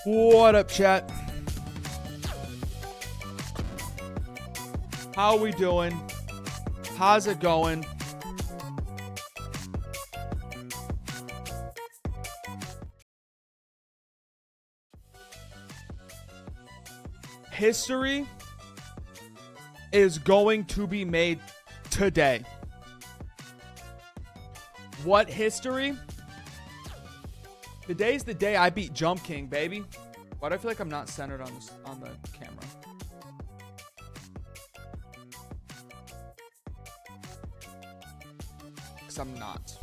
What up, chat? How we doing? How's it going? History is going to be made today. What history? Today's the day I beat Jump King, baby. Why do I feel like I'm not centered on this, on the camera? Because I'm not.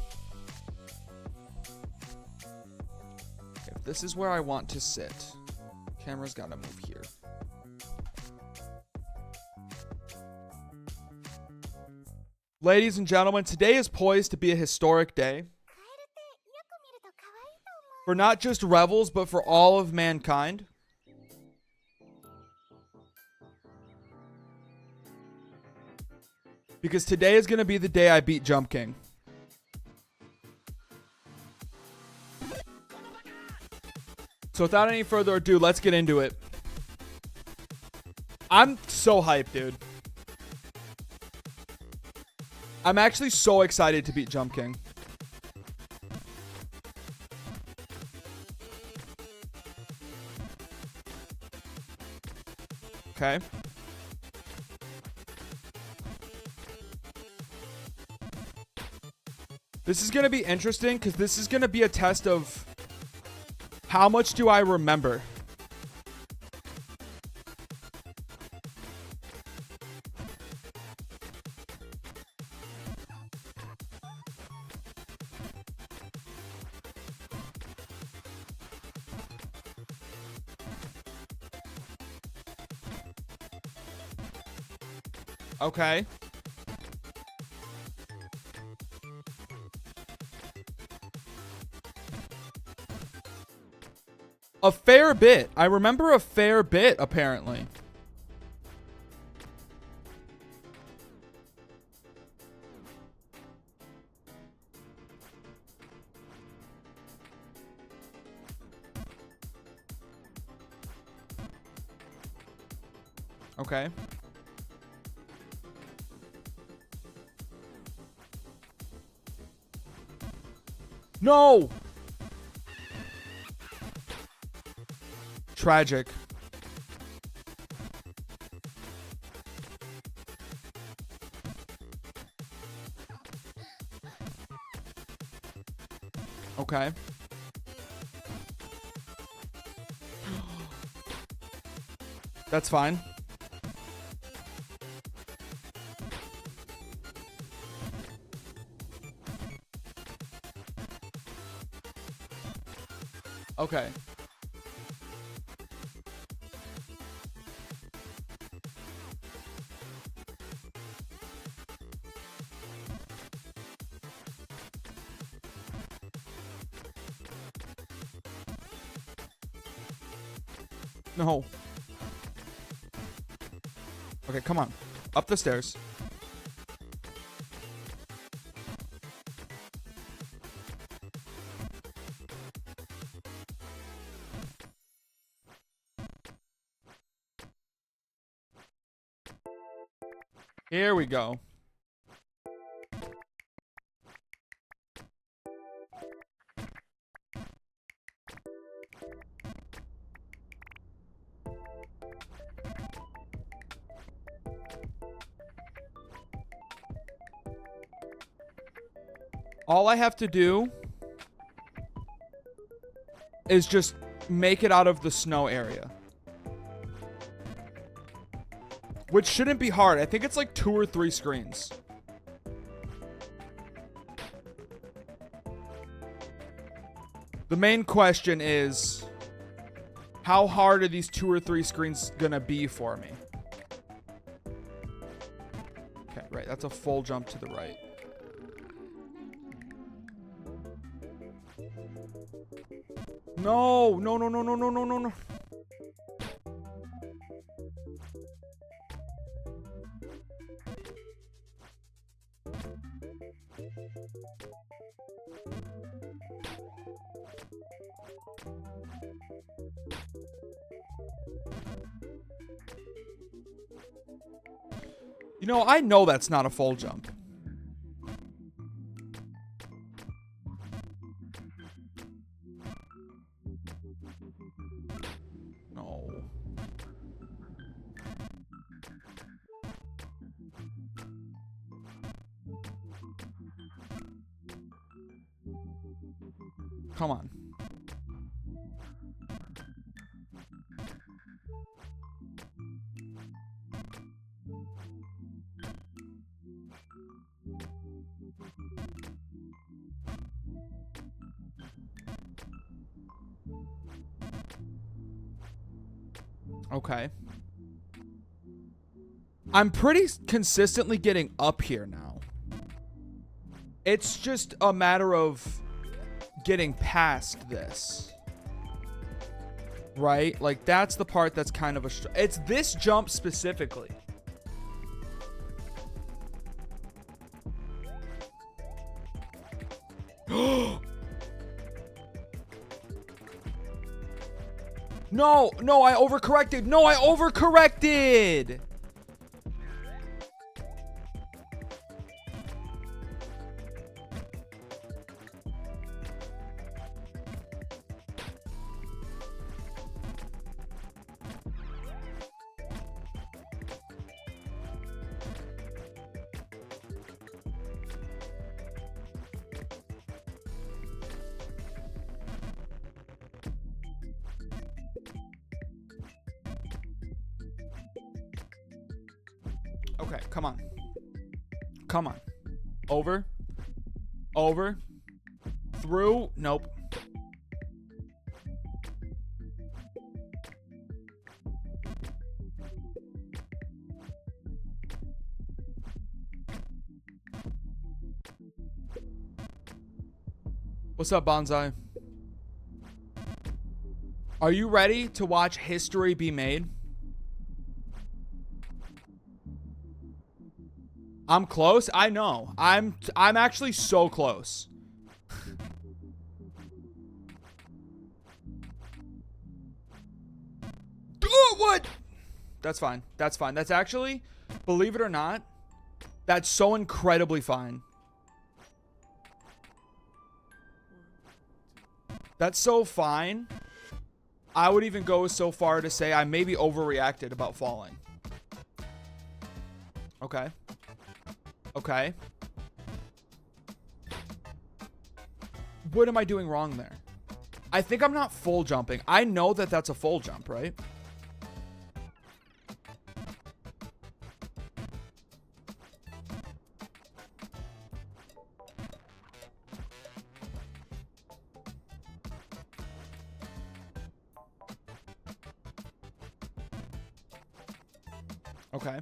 If this is where I want to sit, camera's gotta move here. Ladies and gentlemen, today is poised to be a historic day. For not just Revels, but for all of mankind. Because today is going to be the day I beat Jump King. So without any further ado, let's get into it. I'm so hyped, dude. I'm actually so excited to beat Jump King. Okay. This is going to be interesting because this is going to be a test of how much do I remember. Okay. A fair bit. I remember a fair bit, apparently. Okay. No! Tragic. Okay. That's fine. Okay. No. Okay, come on. Up the stairs. Here we go. All I have to do is just make it out of the snow area. Which shouldn't be hard. I think it's like 2 or 3 screens. The main question is, how hard are these 2 or 3 screens gonna be for me? Okay, right. That's a full jump to the right. No, no, no, no, no, no, no, no, no. You know, I know that's not a full jump. No. Come on. Okay. I'm pretty consistently getting up here now. It's just a matter of getting past this. Right? Like, that's the part that's kind of a... It's this jump specifically. No, no, I overcorrected. No, I overcorrected. Okay, come on. Come on. Over. Over. Through. Nope. What's up, Bonsai? Are you ready to watch history be made? I'm close. I know. I'm actually so close. Oh, what? That's fine. That's fine. That's actually, believe it or not, that's so incredibly fine. That's so fine. I would even go so far to say I maybe overreacted about falling. Okay. Okay. What am I doing wrong there? I think I'm not full jumping. I know that that's a full jump, right? Okay.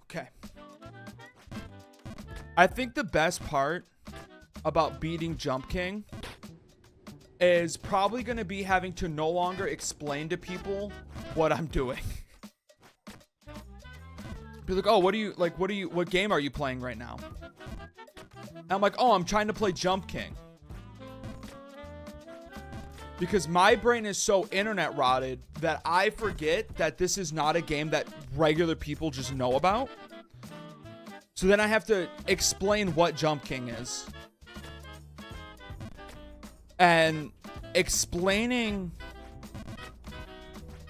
Okay. I think the best part about beating Jump King is probably going to be having to no longer explain to people what I'm doing. Be like, oh, what game are you playing right now? And I'm like, oh, I'm trying to play Jump King. Because my brain is so internet rotted that I forget that this is not a game that regular people just know about. So then I have to explain what Jump King is. And explaining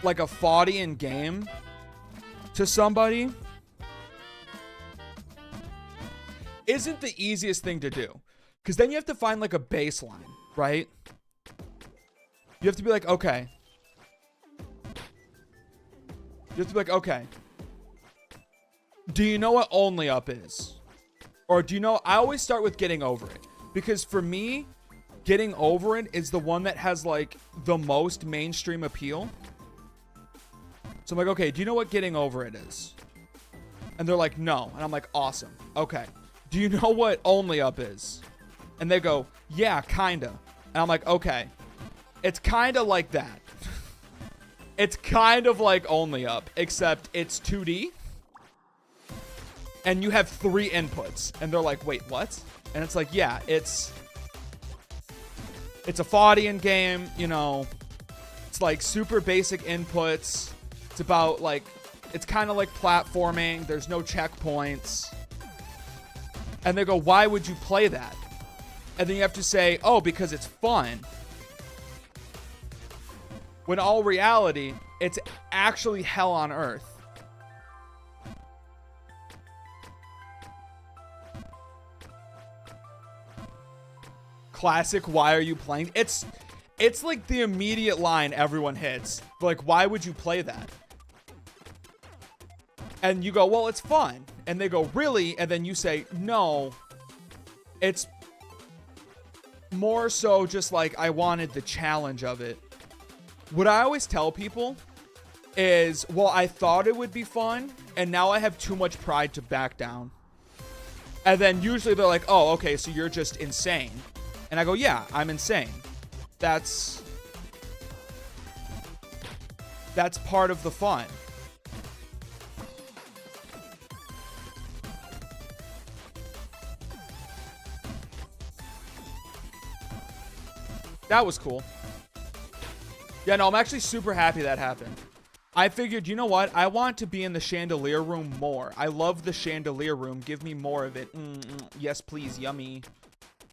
like a VOD in game to somebody isn't the easiest thing to do. Because then you have to find like a baseline, right? You have to be like, okay. You have to be like, okay. Do you know what only up is? Or do you know, I always start with getting over it. Because for me, getting over it is the one that has like the most mainstream appeal. So I'm like, okay, do you know what getting over it is? And they're like, no. And I'm like, awesome. Okay. Do you know what only up is? And they go, yeah, kinda. And I'm like, okay. It's kinda like that. It's kind of like Only Up, except it's 2D. And you have 3 inputs. And they're like, wait, what? And it's like, yeah, it's a VODian game, you know. It's like super basic inputs. It's about like, it's kind of like platforming. There's no checkpoints. And they go, why would you play that? And then you have to say, oh, because it's fun. When all reality, it's actually hell on earth. Classic, why are you playing? It's like the immediate line everyone hits. Like, why would you play that? And you go, well, it's fun. And they go, really? And then you say, no. It's more so just like I wanted the challenge of it. What I always tell people is, well, I thought it would be fun, and now I have too much pride to back down. And then usually they're like, oh, okay, so you're just insane. And I go, yeah, I'm insane. That's part of the fun. That was cool. Yeah, no, I'm actually super happy that happened. I figured, you know what? I want to be in the chandelier room more. I love the chandelier room. Give me more of it. Yes, please. Yummy.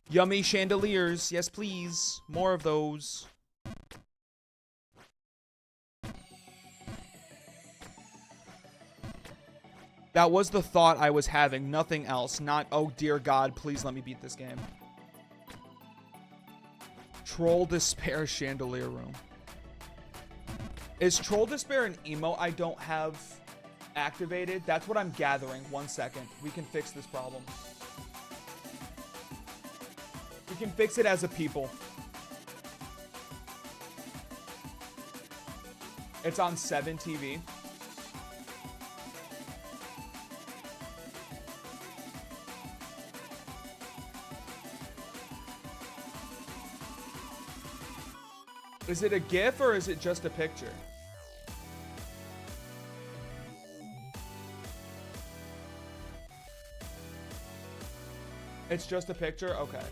Yummy chandeliers. Yes, please. More of those. That was the thought I was having. Nothing else. Not, oh, dear God, please let me beat this game. Troll Despair chandelier room. Is Troll Despair an emo I don't have activated? That's what I'm gathering. 1 second. We can fix this problem. We can fix it as a people. It's on 7 TV. Is it a GIF or is it just a picture? It's just a picture? Okay.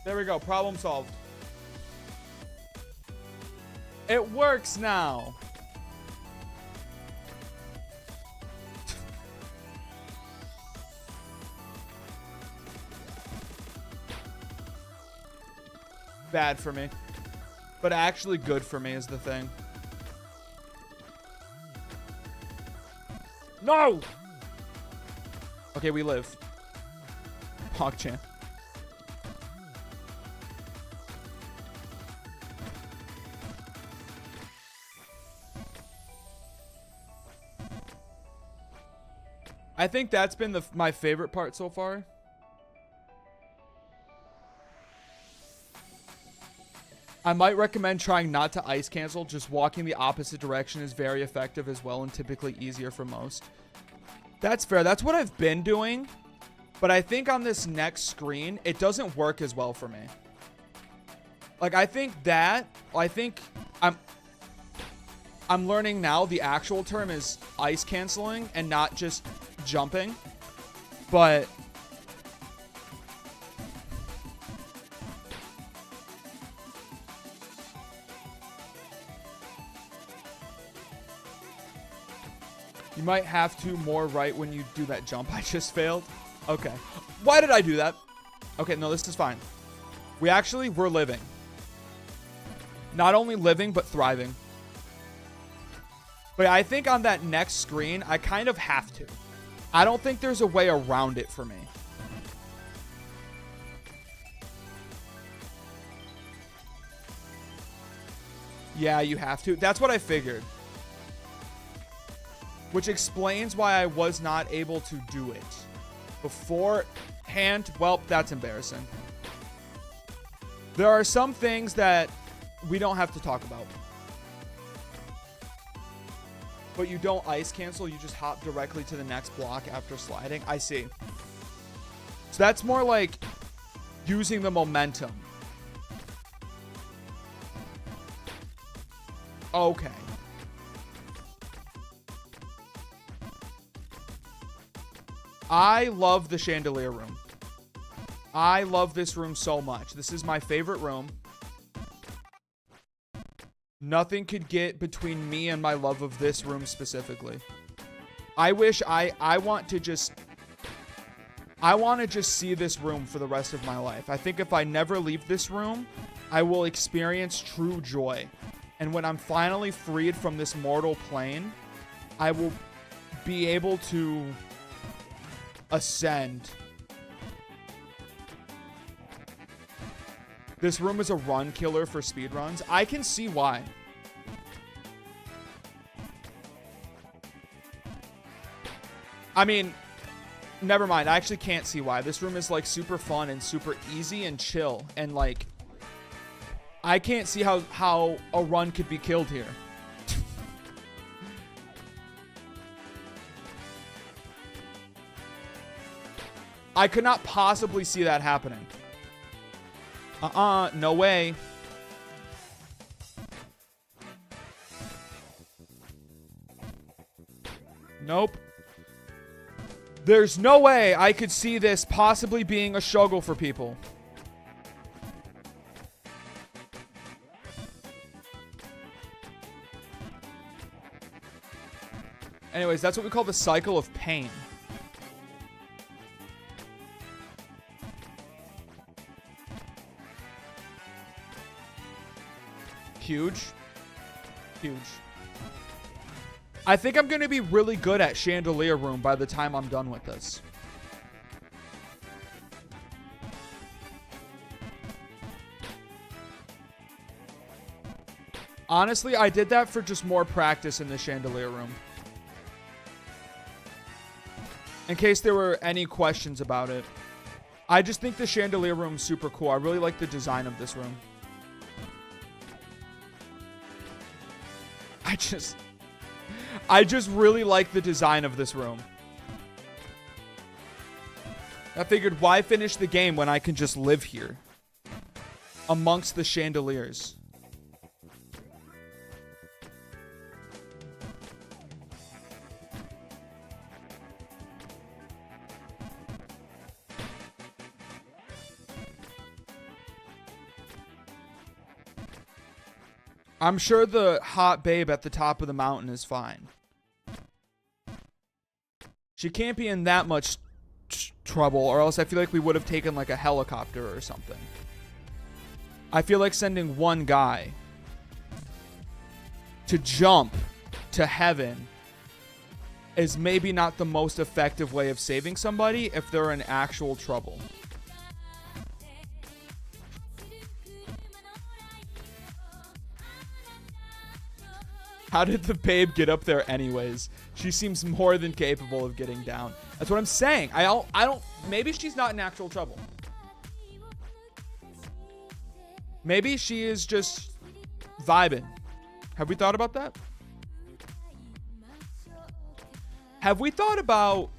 There we go. Problem solved. It works now. Bad for me. But actually good for me is the thing. No! Okay, we live. PogChamp. I think that's been my favorite part so far. I might recommend trying not to ice cancel. Just walking the opposite direction is very effective as well and typically easier for most. That's fair. That's what I've been doing. But I think on this next screen, it doesn't work as well for me. Like, I think I'm learning now the actual term is ice canceling and not just jumping. But you might have to more right when you do that jump I just failed. Okay. Why did I do that? Okay, no, this is fine. We're living. Not only living, but thriving. But I think on that next screen, I kind of have to. I don't think there's a way around it for me. Yeah, you have to. That's what I figured. Which explains why I was not able to do it beforehand. Well, that's embarrassing. There are some things that we don't have to talk about. But you don't ice cancel. You just hop directly to the next block after sliding. I see. So that's more like using the momentum. Okay. I love the chandelier room. I love this room so much. This is my favorite room. Nothing could get between me and my love of this room specifically. I wish I want to just see this room for the rest of my life. I think if I never leave this room, I will experience true joy. And when I'm finally freed from this mortal plane, I will be able to ascend. This room is a run killer for speedruns. I can see why. I mean, never mind. I actually can't see why. This room is like super fun and super easy and chill. And like, I can't see how a run could be killed here. I could not possibly see that happening. No way. Nope. There's no way I could see this possibly being a struggle for people. Anyways, that's what we call the cycle of pain. Huge. Huge. I think I'm going to be really good at Chandelier Room by the time I'm done with this. Honestly, I did that for just more practice in the Chandelier Room. In case there were any questions about it. I just think the Chandelier Room is super cool. I really like the design of this room. I just really like the design of this room. I figured, why finish the game when I can just live here amongst the chandeliers? I'm sure the hot babe at the top of the mountain is fine. She can't be in that much trouble, or else I feel like we would have taken like a helicopter or something. I feel like sending one guy to jump to heaven is maybe not the most effective way of saving somebody if they're in actual trouble. How did the babe get up there anyways? She seems more than capable of getting down. That's what I'm saying. I don't, maybe she's not in actual trouble. Maybe she is just vibing. Have we thought about that? Have we thought about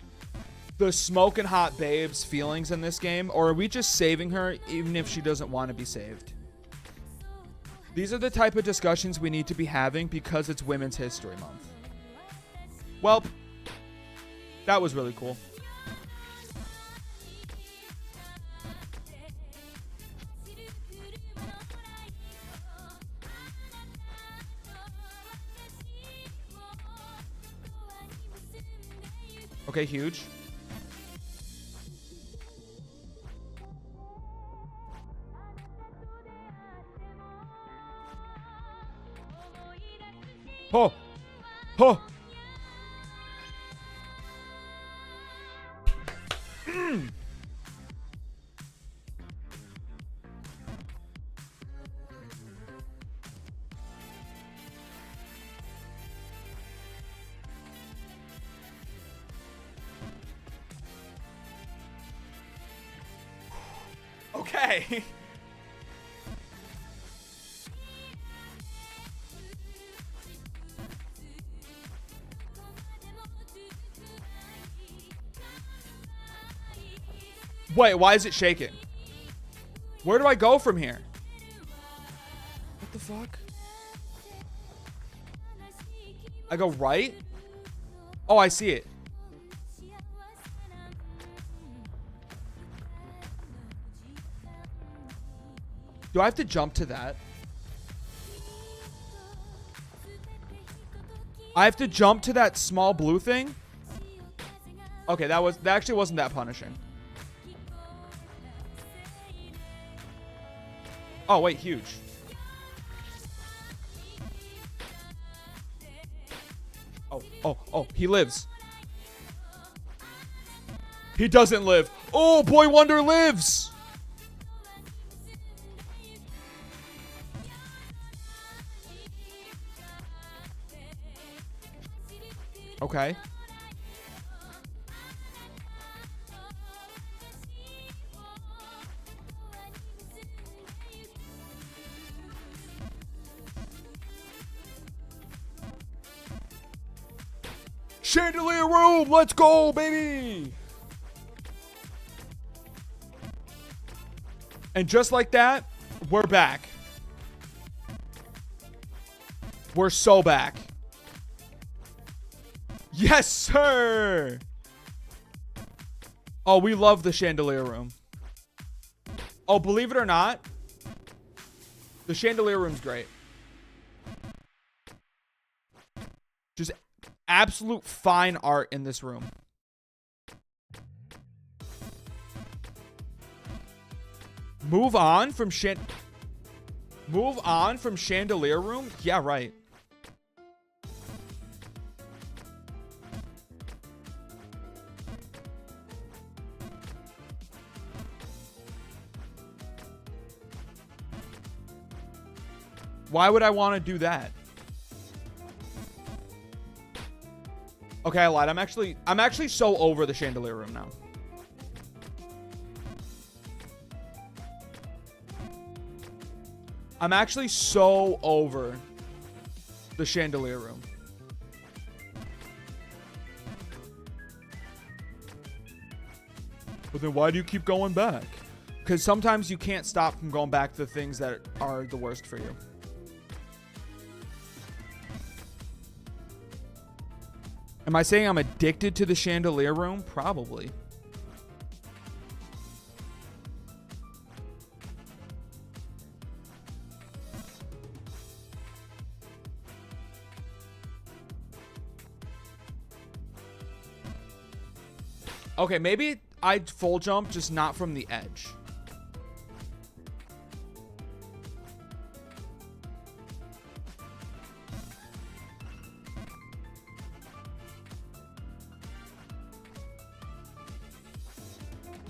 the smoking hot babe's feelings in this game? Or are we just saving her even if she doesn't want to be saved? These are the type of discussions we need to be having because it's Women's History Month. Well, that was really cool. Okay, huge. Oh! Oh! Okay. Wait, why is it shaking? Where do I go from here? What the fuck? I go right? Oh, I see it. Do I have to jump to that? I have to jump to that small blue thing? Okay, that actually wasn't that punishing. Oh, wait, huge. Oh, he lives. He doesn't live. Oh, Boy Wonder lives. Okay. Chandelier room, let's go, baby. And just like that, we're back. We're so back. Yes, sir. Oh, we love the chandelier room. Oh, believe it or not, the chandelier room's great. Just absolute fine art in this room. Move on from chandelier room? Yeah, right. Why would I want to do that? Okay, I lied. I'm actually so over the chandelier room now. I'm actually so over the chandelier room. But then why do you keep going back? Because sometimes you can't stop from going back to the things that are the worst for you. Am I saying I'm addicted to the chandelier room? Probably. Okay, maybe I'd full jump, just not from the edge.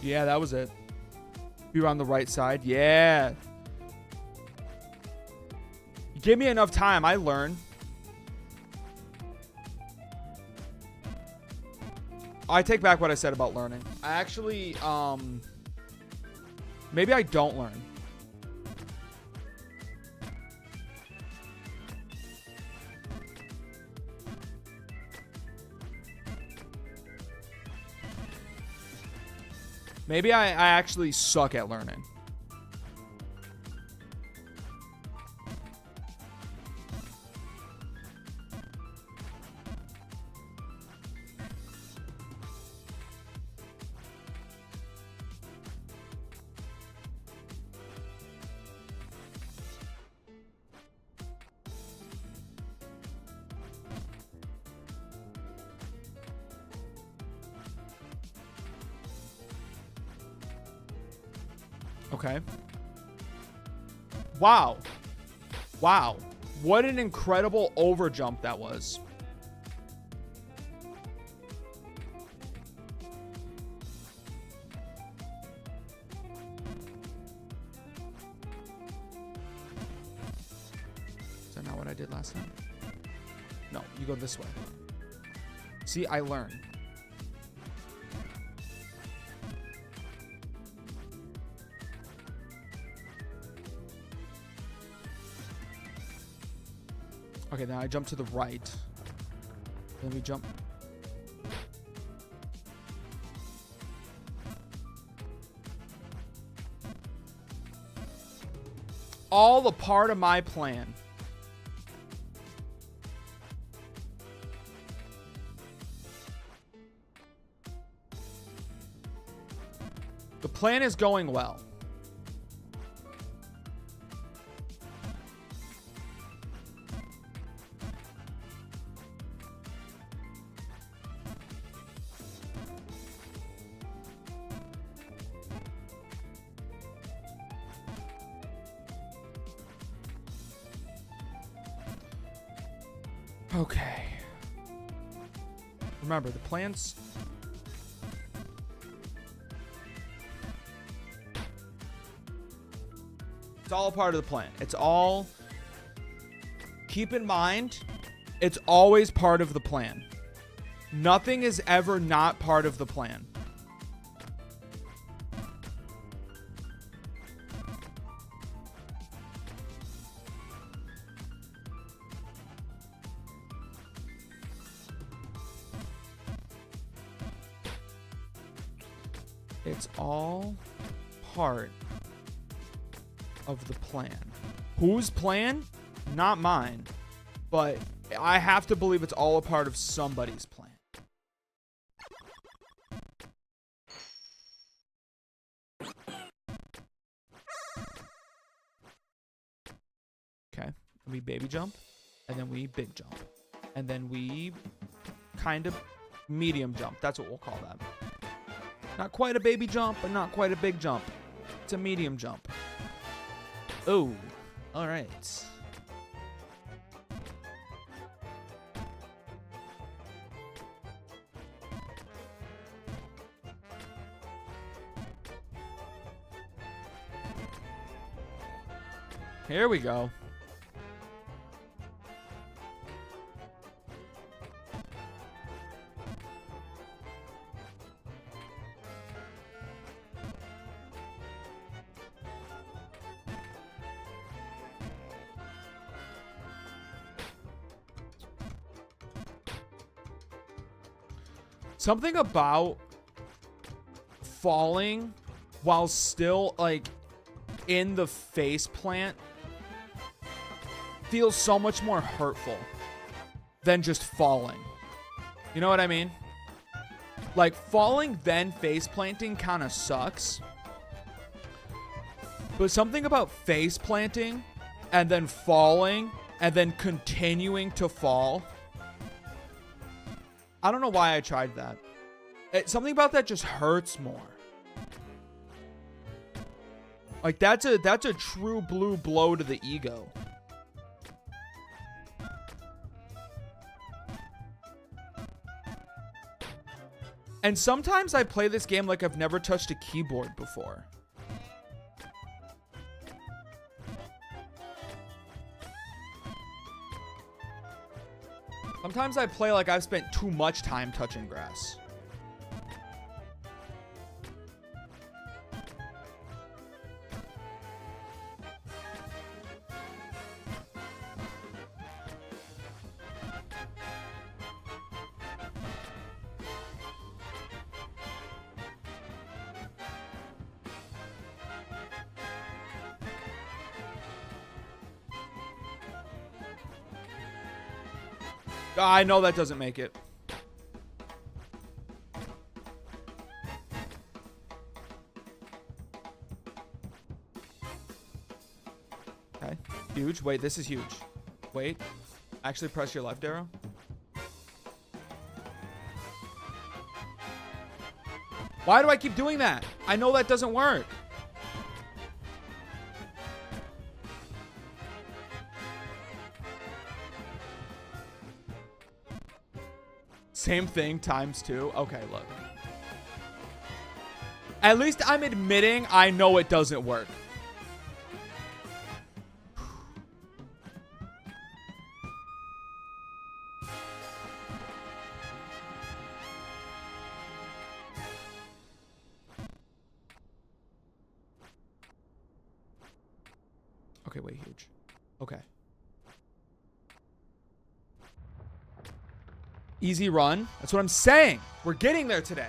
Yeah, that was it. Be on the right side. Yeah. You give me enough time, I learn. I take back what I said about learning. I actually, maybe I don't learn. Maybe I actually suck at learning. Okay. Wow. Wow. What an incredible overjump that was. Is that not what I did last time? No, you go this way. See, I learn. Okay, then I jump to the right. Then we jump. all a part of my plan. The plan is going well. Okay. Remember, the plan's... It's all a part of the plan. It's all... Keep in mind, it's always part of the plan. Nothing is ever not part of the plan. It's all part of the plan. Whose plan? Not mine. But I have to believe it's all a part of somebody's plan. Okay. We baby jump. And then we big jump. And then we kind of medium jump. That's what we'll call that. Not quite a baby jump, but not quite a big jump. It's a medium jump. Oh, all right. Here we go. Something about falling while still, like, in the face plant feels so much more hurtful than just falling. You know what I mean? Like, falling then face planting kind of sucks. But something about face planting and then falling and then continuing to fall. I don't know why I tried that. Something about that just hurts more. Like, that's a true blue blow to the ego. And sometimes I play this game like I've never touched a keyboard before. Sometimes I play like I've spent too much time touching grass. I know that doesn't make it. Okay. Huge. Wait, this is huge. Wait. Actually press your left arrow. Why do I keep doing that? I know that doesn't work. Same thing times 2. Okay, look. At least I'm admitting I know it doesn't work. Okay, wait, huge. Okay. Easy run. That's what I'm saying. We're getting there today.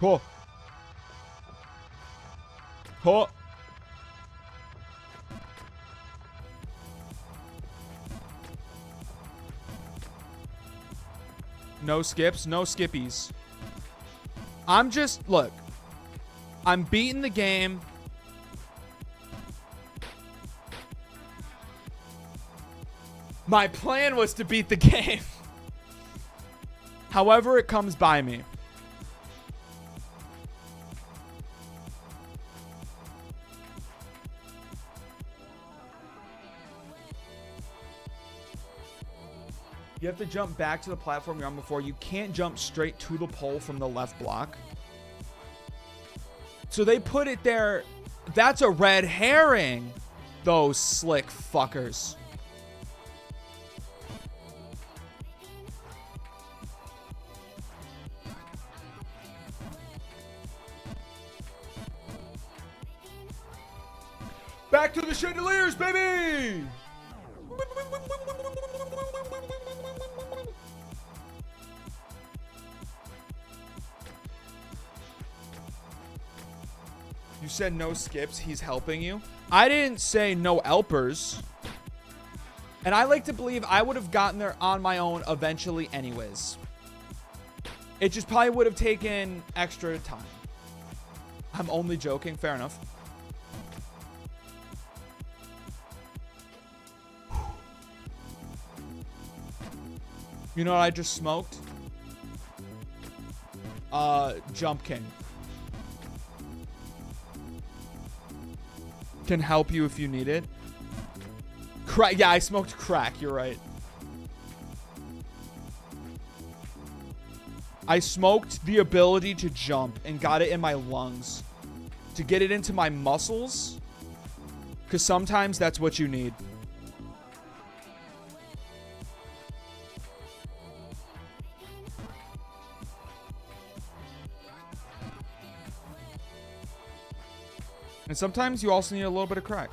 Cool. Cool. No skips, no skippies. Look, I'm beating the game. My plan was to beat the game. However it comes by me. You have to jump back to the platform you're on before. You can't jump straight to the pole from the left block. So they put it there. That's a red herring. Those slick fuckers. Back to the chandeliers, baby! You said no skips. He's helping you. I didn't say no helpers. And I like to believe I would have gotten there on my own eventually anyways. It just probably would have taken extra time. I'm only joking. Fair enough. You know what I just smoked? Jump King. Can help you if you need it. Crack. Yeah, I smoked crack. You're right. I smoked the ability to jump and got it in my lungs. To get it into my muscles. Because sometimes that's what you need. And sometimes you also need a little bit of crack.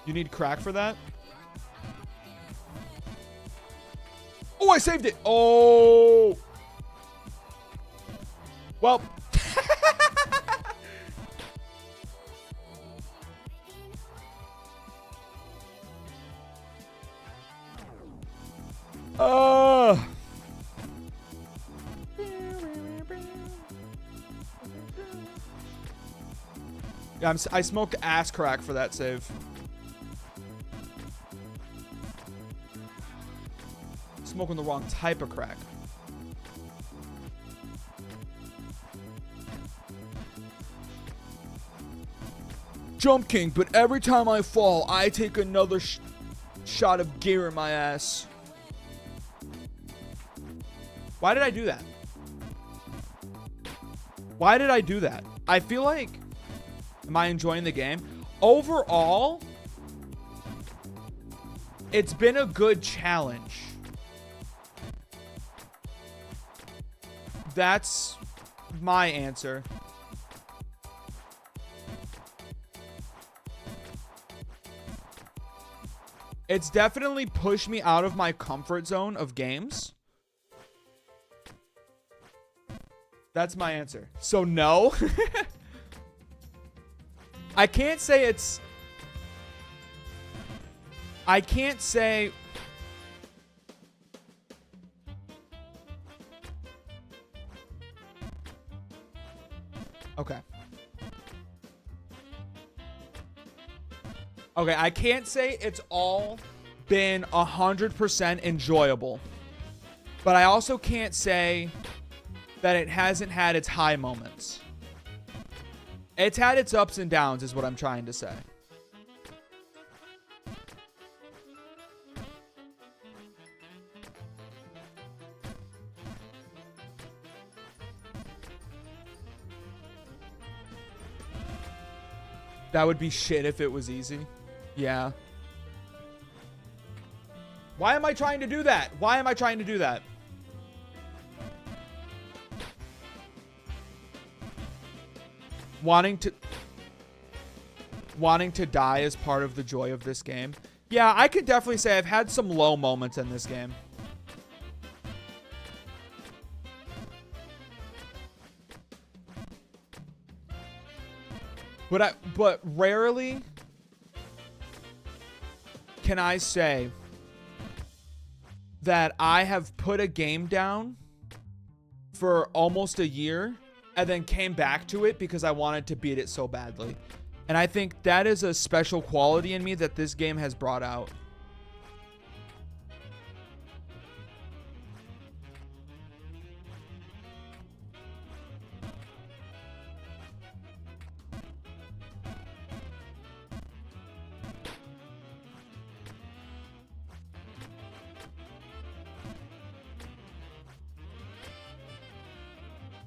You need crack for that? Oh, I saved it. Oh. Well. Yeah, I smoked ass crack for that save. Smoking the wrong type of crack. Jump King, but every time I fall, I take another shot of gear in my ass. Why did I do that? Why did I do that? I feel like... Am I enjoying the game? Overall, it's been a good challenge. That's my answer. It's definitely pushed me out of my comfort zone of games. That's my answer. So no. I can't say it's... I can't say... Okay. Okay, I can't say it's all been 100% enjoyable. But I also can't say that it hasn't had its high moments. It's had its ups and downs is what I'm trying to say. That would be shit if it was easy. Yeah. Why am I trying to do that? Why am I trying to do that? Wanting to die is part of the joy of this game. Yeah, I could definitely say I've had some low moments in this game. But rarely can I say that I have put a game down for almost a year and then came back to it because I wanted to beat it so badly. And I think that is a special quality in me that this game has brought out.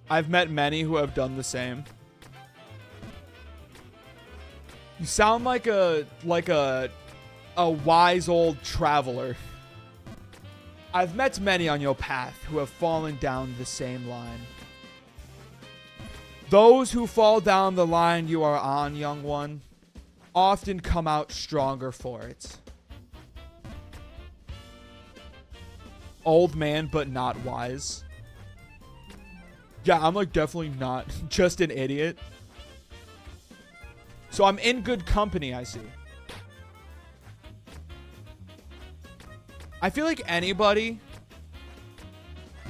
I've met many who have done the same. You sound like a wise old traveler. I've met many on your path who have fallen down the same line. Those who fall down the line you are on, young one, often come out stronger for it. Old man, but not wise. Yeah, I'm like definitely not just an idiot. So I'm in good company, I see. I feel like anybody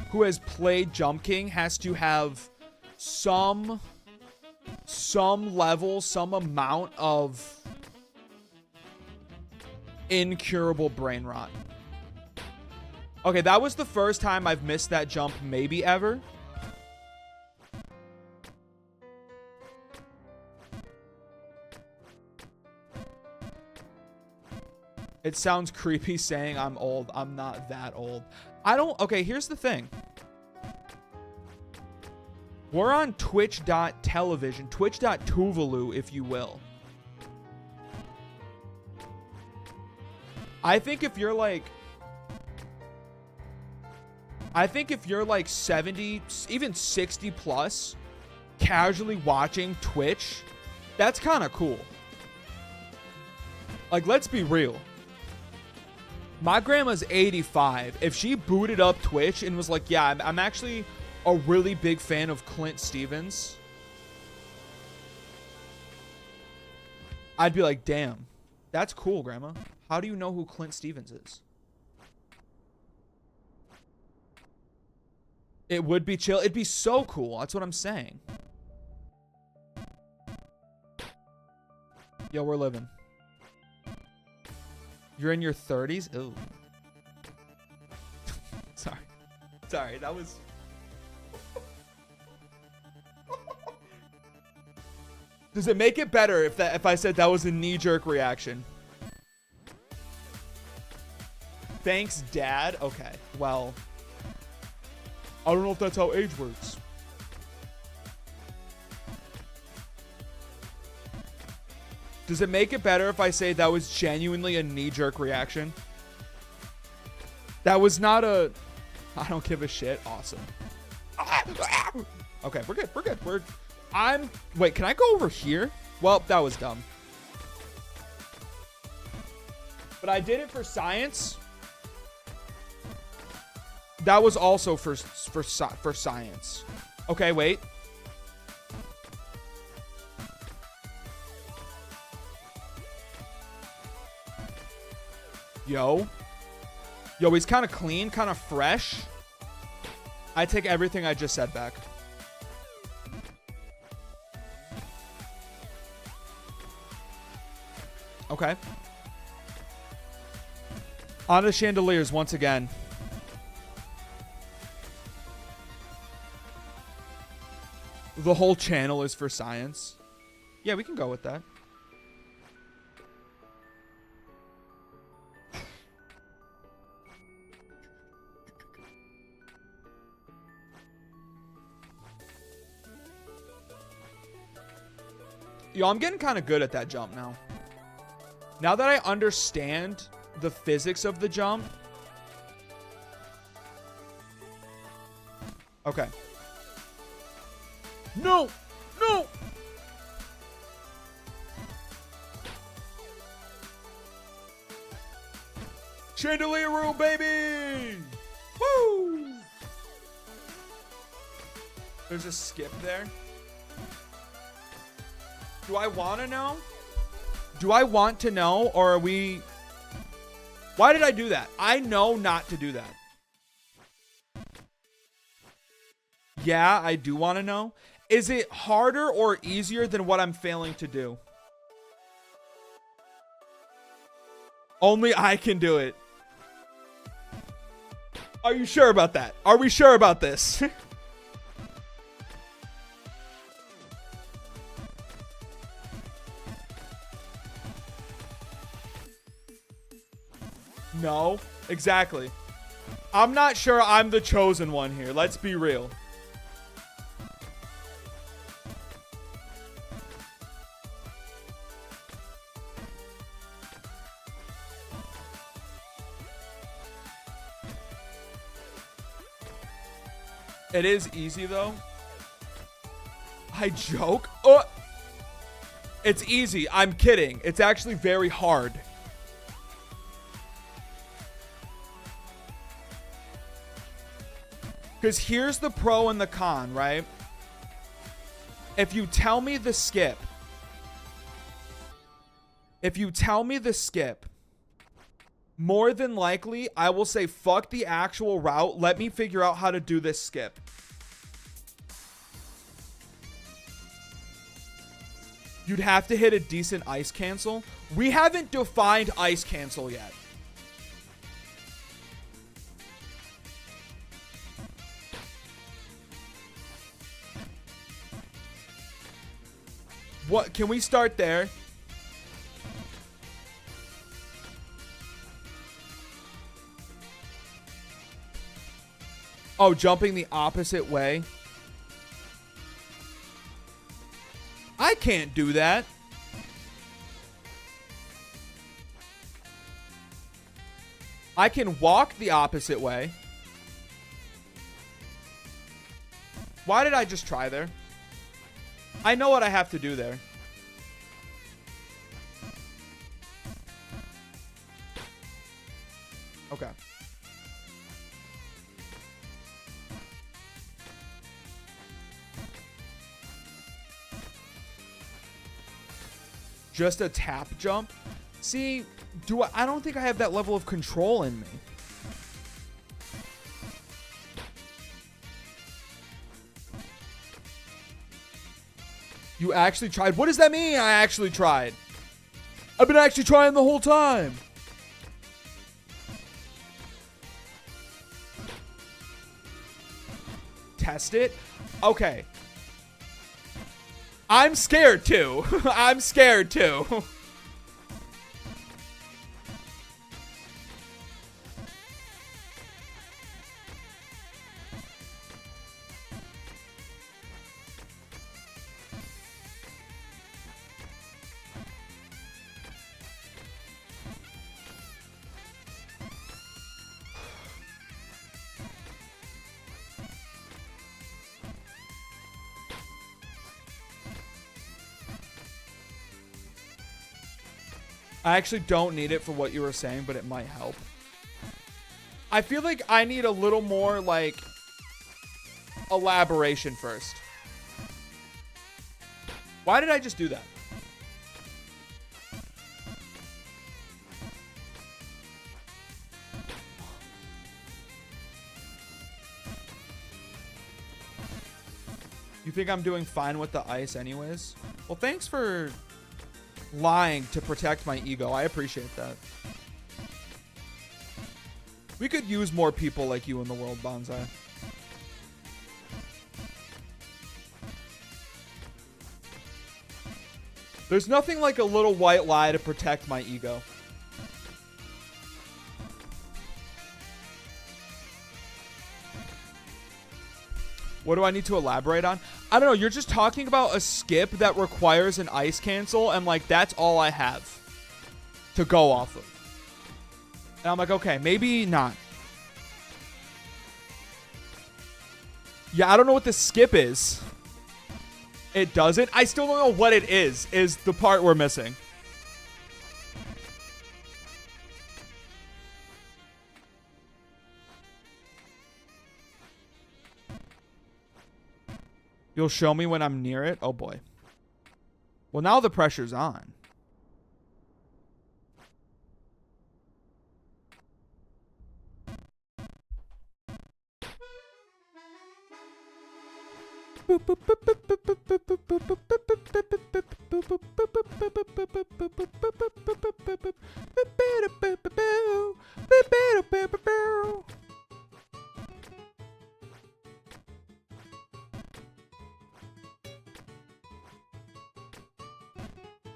who has played Jump King has to have some level, some amount of incurable brain rot. Okay, that was the first time I've missed that jump maybe ever. It sounds creepy saying I'm old. I'm not that old. Okay, here's the thing. We're on twitch.television, twitch.tuvalu, if you will. I think if you're like 70, even 60 plus, casually watching Twitch, that's kind of cool. Like, let's be real. My grandma's 85. If she booted up Twitch and was like, yeah, I'm actually a really big fan of Clint Stevens, I'd be like, damn, that's cool, Grandma. How do you know who Clint Stevens is? It would be chill. It'd be so cool. That's what I'm saying. Yo, we're living. You're in your 30s? Ooh. Sorry, that was... Does it make it better if I said that was a knee-jerk reaction? Thanks, Dad? Okay, well... I don't know if that's how age works. Does it make it better if I say that was genuinely a knee-jerk reaction? That was not a... I don't give a shit. Awesome. Okay, we're good. We're good. Wait, can I go over here? Well, that was dumb. But I did it for science. That was also for science. Okay, wait. Yo, he's kind of clean, kind of fresh. I take everything I just said back. Okay. On the chandeliers once again. The whole channel is for science. Yeah, we can go with that. Yo, I'm getting kind of good at that jump now. Now that I understand the physics of the jump. Okay. No! No! Chandelier room, baby! Woo! There's a skip there. Do I want to know? Do I want to know, or are we... Why did I do that? I know not to do that. Yeah, I do want to know. Is it harder or easier than what I'm failing to do? Only I can do it. Are you sure about that? Are we sure about this? No, exactly. I'm not sure I'm the chosen one here. Let's be real. It is easy, though. I joke. It's easy. I'm kidding. It's actually very hard. Because here's the pro and the con, right? If you tell me the skip, more than likely, I will say, fuck the actual route. Let me figure out how to do this skip. You'd have to hit a decent ice cancel. We haven't defined ice cancel yet. What? Can we start there? Oh, jumping the opposite way. I can't do that. I can walk the opposite way. Why did I just try there? I know what I have to do there. Okay. Just a tap jump? See, I don't think I have that level of control in me. You actually tried? What does that mean, I actually tried? I've been actually trying the whole time. Test it? Okay. I'm scared too. I'm scared too. I actually don't need it for what you were saying, but it might help. I feel like I need a little more, like, elaboration first. Why did I just do that? You think I'm doing fine with the ice anyways? Well, thanks for lying to protect my ego. I appreciate that. We could use more people like you in the world, Bonsai. There's nothing like a little white lie to protect my ego. What do I need to elaborate on? I don't know. You're just talking about a skip that requires an ice cancel, and, like, that's all I have to go off of. And I'm like, okay, maybe not. Yeah, I don't know what the skip is. It doesn't? I still don't know what it is the part we're missing. You'll show me when I'm near it? Oh, boy. Well, now the pressure's on.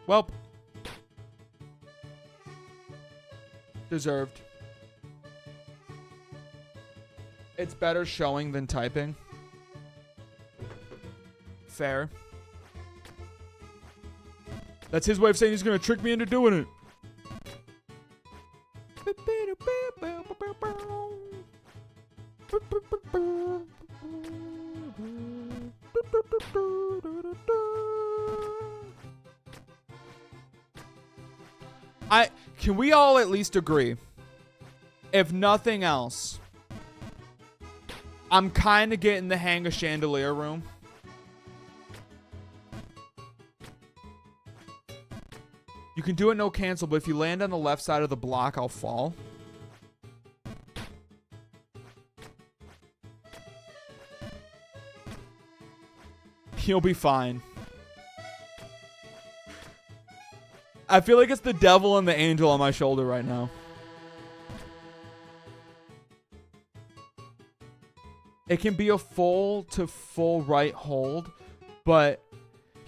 Well, deserved. It's better showing than typing. Fair. That's his way of saying he's going to trick me into doing it. Can we all at least agree? If nothing else, I'm kind of getting the hang of Chandelier Room. You can do it no cancel, but if you land on the left side of the block, I'll fall. You'll be fine. I feel like it's the devil and the angel on my shoulder right now. It can be a full to full right hold, but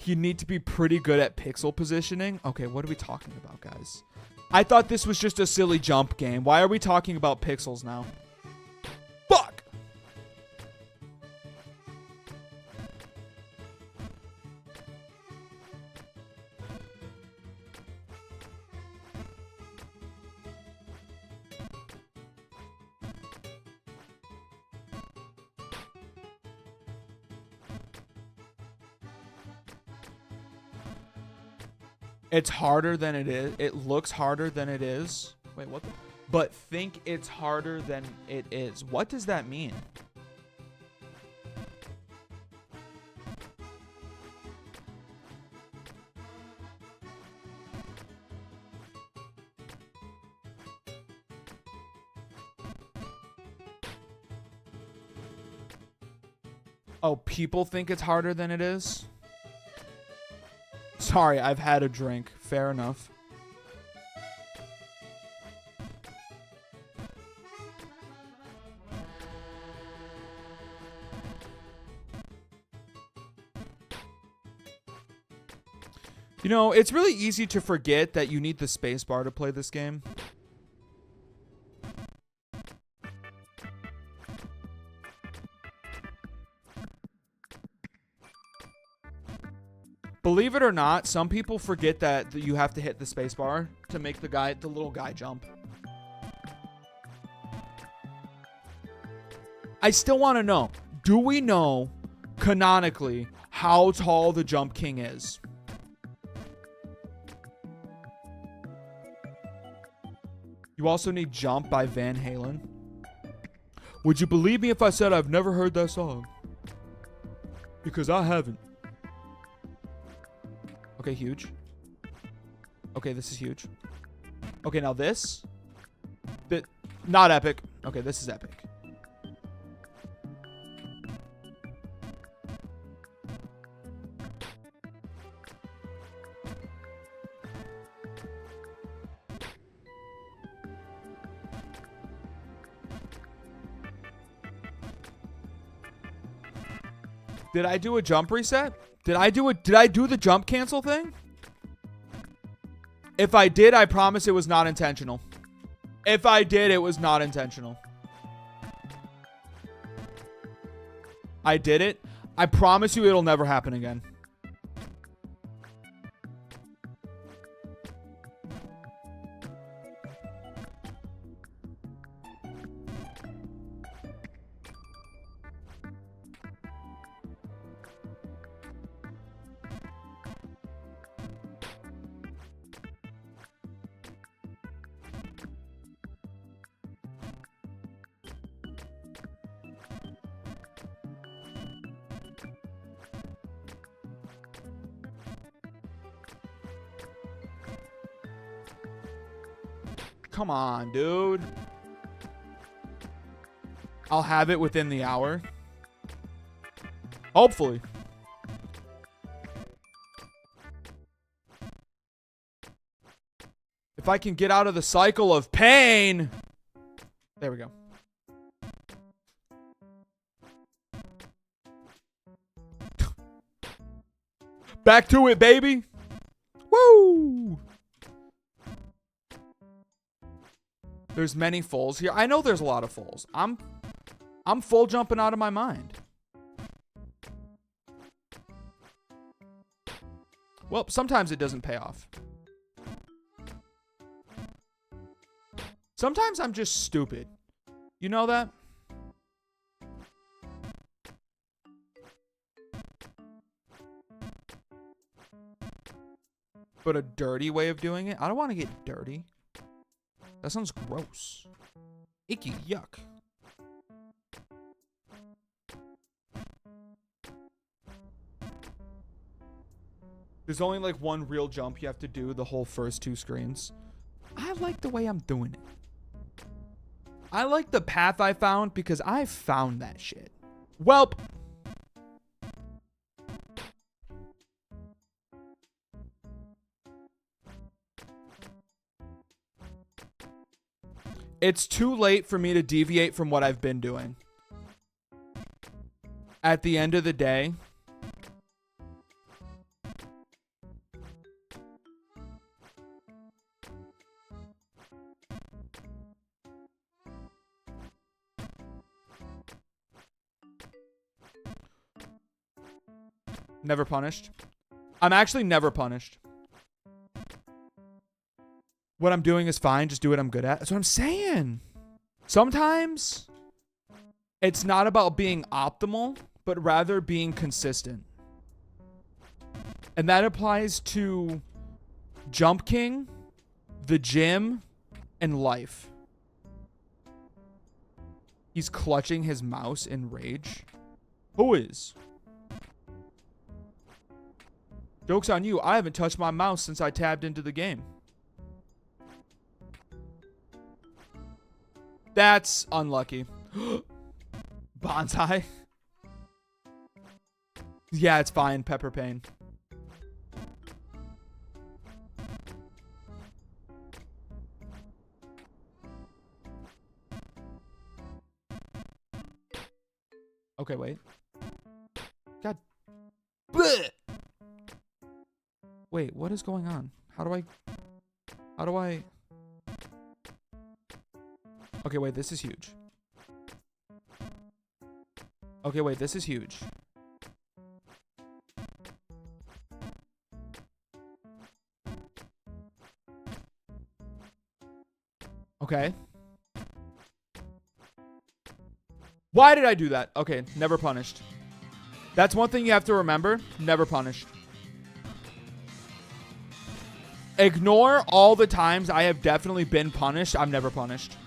you need to be pretty good at pixel positioning. Okay, what are we talking about, guys? I thought this was just a silly jump game. Why are we talking about pixels now? Fuck! It's harder than it is. It looks harder than it is. Wait, what? But think it's harder than it is. What does that mean? Oh, people think it's harder than it is? Sorry, I've had a drink. Fair enough. You know, it's really easy to forget that you need the space bar to play this game. Believe it or not, some people forget that you have to hit the spacebar to make the little guy jump. I still want to know, do we know canonically how tall the Jump King is? You also need Jump by Van Halen. Would you believe me if I said I've never heard that song? Because I haven't. Okay, huge. Okay, this is huge. Okay, now this. Not epic. Okay, this is epic. Did I do a jump reset? Did I do the jump cancel thing? If I did, I promise it was not intentional. If I did, it was not intentional. I did it. I promise you it'll never happen again. come on, dude. I'll have it within the hour. Hopefully. If I can get out of the cycle of pain. There we go. Back to it, baby. Woo! There's many fulls here. I know there's a lot of fulls. I'm full jumping out of my mind. Well, sometimes it doesn't pay off. Sometimes I'm just stupid. You know that? But a dirty way of doing it? I don't want to get dirty. That sounds gross. Icky, yuck. There's only like one real jump you have to do the whole first 2 screens. I like the way I'm doing it. I like the path I found because I found that shit. Welp. It's too late for me to deviate from what I've been doing. At the end of the day, never punished. I'm actually never punished. What I'm doing is fine. Just do what I'm good at. That's what I'm saying. Sometimes it's not about being optimal, but rather being consistent. And that applies to Jump King, the gym, and life. He's clutching his mouse in rage. Who is? Joke's on you. I haven't touched my mouse since I tabbed into the game. That's unlucky. Bonsai. Yeah, it's fine. Pepper pain. Okay, wait. God. Blech! Wait, what is going on? How do I... Okay, wait, this is huge. Okay, wait, this is huge. Okay. Why did I do that? Okay, never punished. That's one thing you have to remember. Never punished. Ignore all the times I have definitely been punished. I'm never punished.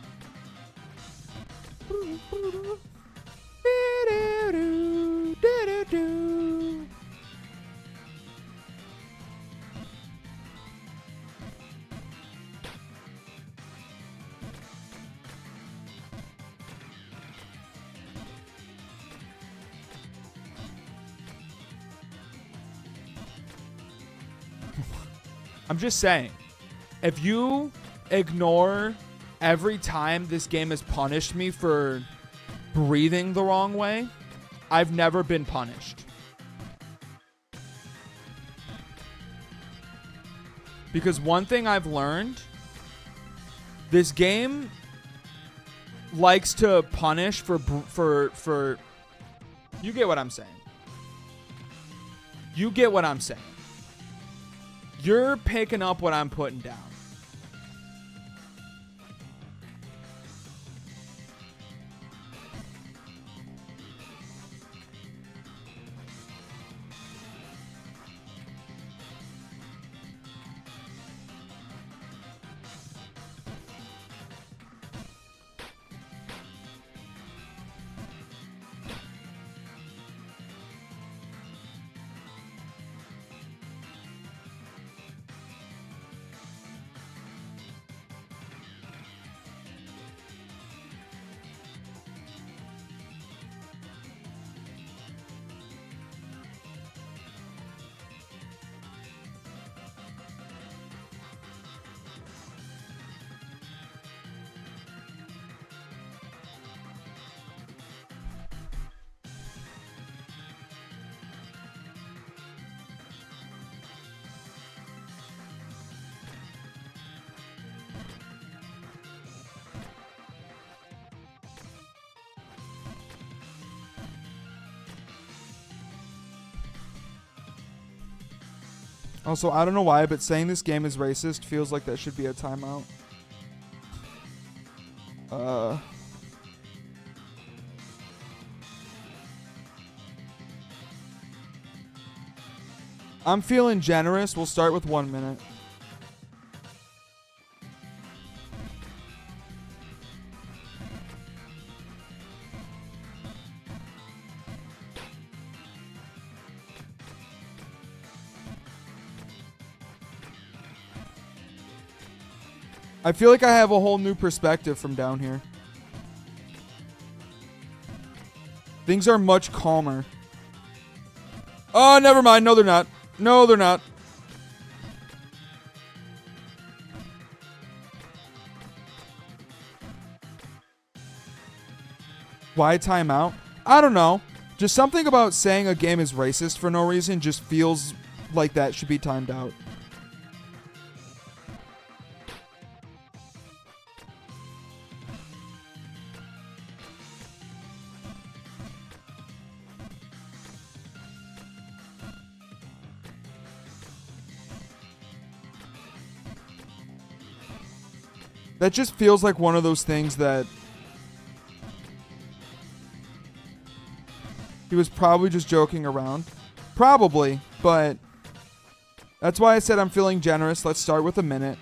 I'm just saying, if you ignore every time this game has punished me for breathing the wrong way, I've never been punished. Because one thing I've learned, this game likes to punish for you get what I'm saying. You get what I'm saying. You're picking up what I'm putting down. Also, I don't know why, but saying this game is racist feels like that should be a timeout. I'm feeling generous. We'll start with 1 minute. I feel like I have a whole new perspective from down here. Things are much calmer. Oh, never mind. No, they're not. No, they're not. Why timeout? I don't know. Just something about saying a game is racist for no reason just feels like that should be timed out. That just feels like one of those things that he was probably just joking around. Probably, but that's why I said I'm feeling generous. Let's start with 1 minute.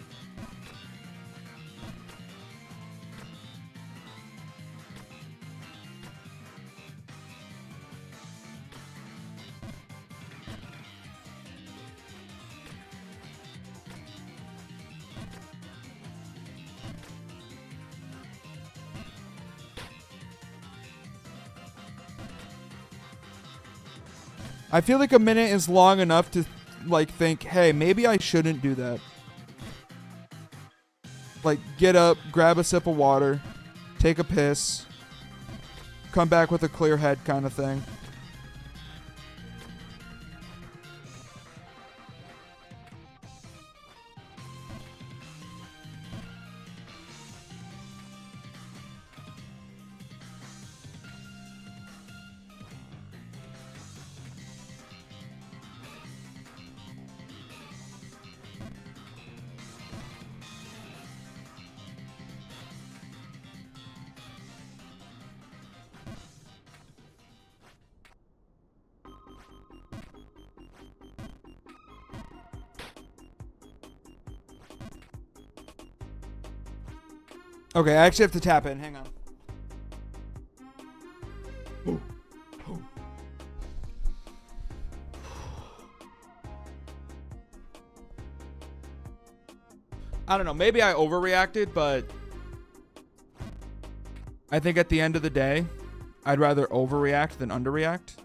I feel like 1 minute is long enough to like think, hey, maybe I shouldn't do that. Like get up, grab a sip of water, take a piss, come back with a clear head kind of thing. Okay, I actually have to tap in. Hang on. I don't know. Maybe I overreacted, but I think at the end of the day, I'd rather overreact than underreact.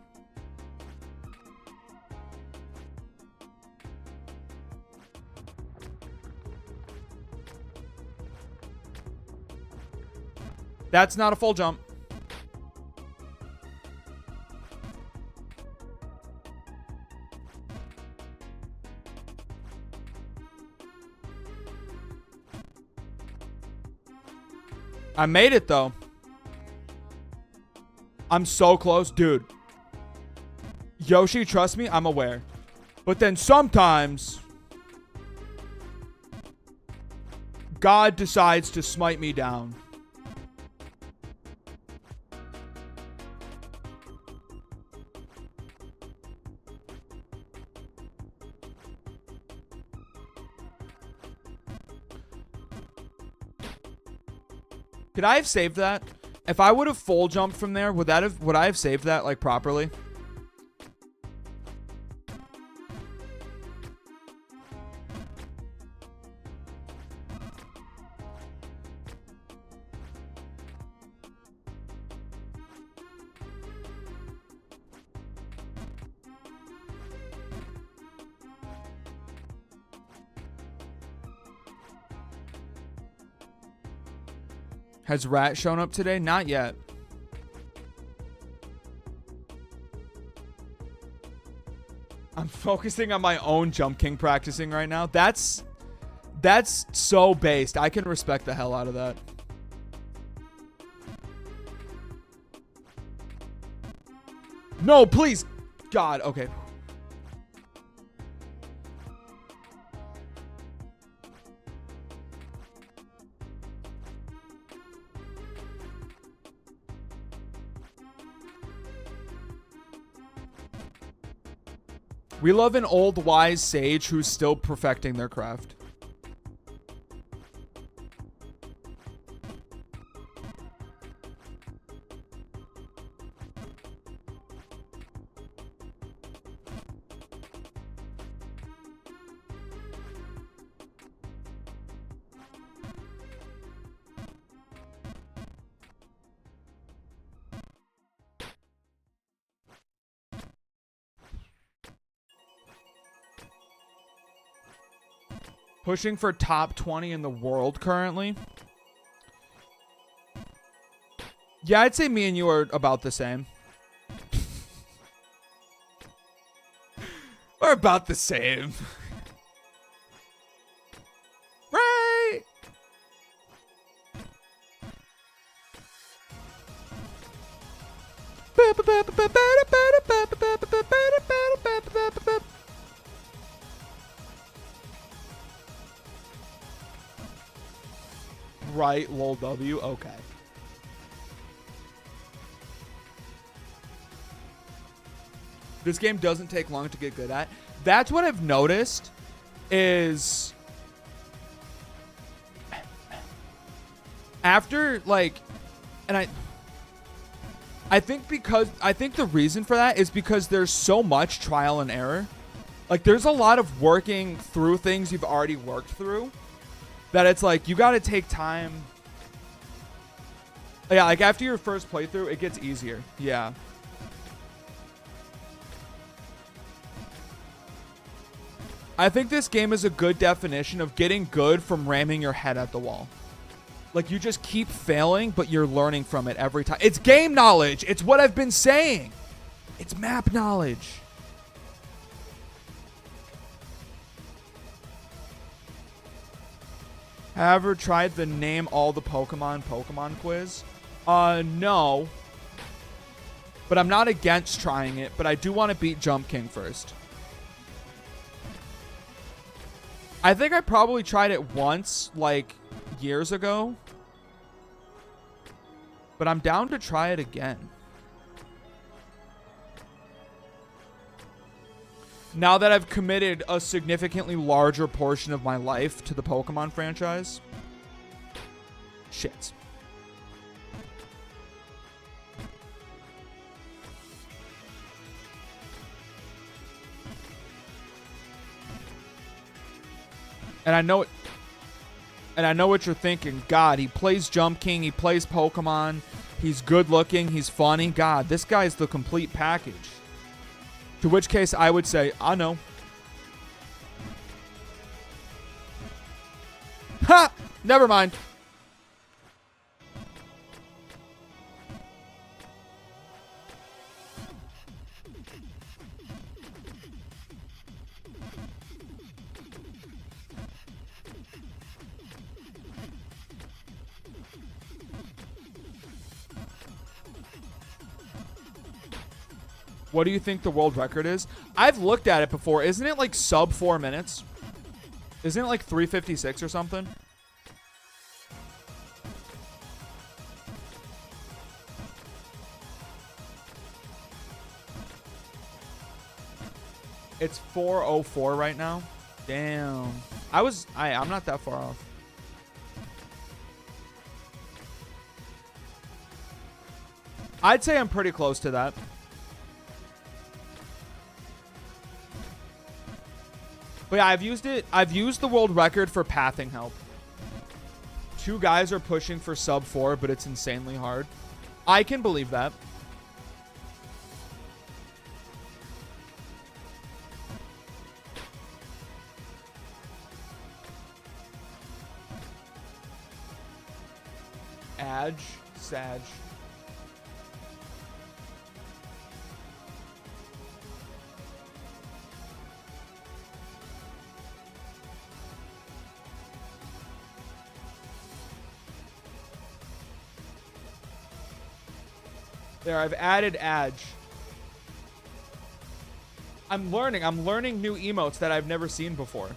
That's not a full jump. I made it though. I'm so close, dude. Yoshi, trust me, I'm aware. But then sometimes God decides to smite me down. Could I have saved that? If I would have full jumped from there, would I have saved that like properly? Has Rat shown up today? Not yet. I'm focusing on my own Jump King practicing right now. That's so based. I can respect the hell out of that. No, please. God, okay. We love an old wise sage who's still perfecting their craft. Pushing for top 20 in the world currently. Yeah, I'd say me and you are about the same. We're about the same. Right. Right, lol W. Okay. This game doesn't take long to get good at. That's what I've noticed is after like, and I think the reason for that is because there's so much trial and error. Like there's a lot of working through things you've already worked through that it's like you got to take time. Yeah, like after your first playthrough, it gets easier. Yeah. I think this game is a good definition of getting good from ramming your head at the wall. Like you just keep failing, but you're learning from it every time. It's game knowledge. It's what I've been saying. It's map knowledge. Have you ever tried the name all the Pokemon quiz? No. But I'm not against trying it, but I do want to beat Jump King first. I think I probably tried it once, like, years ago. But I'm down to try it again. Now that I've committed a significantly larger portion of my life to the Pokemon franchise. Shit. And I know it. And I know what you're thinking. God, he plays Jump King. He plays Pokemon. He's good looking. He's funny. God, this guy's the complete package. To which case I would say, I know. Ha! Never mind. What do you think the world record is? I've looked at it before. Isn't it like sub 4 minutes? Isn't it like 3:56 or something? It's 4:04 right now. Damn. I'm not that far off. I'd say I'm pretty close to that. But yeah, I've used it. I've used the world record for pathing help. 2 guys are pushing for sub 4, but it's insanely hard. I can believe that. Sag. There, I've added Adge. I'm learning new emotes that I've never seen before.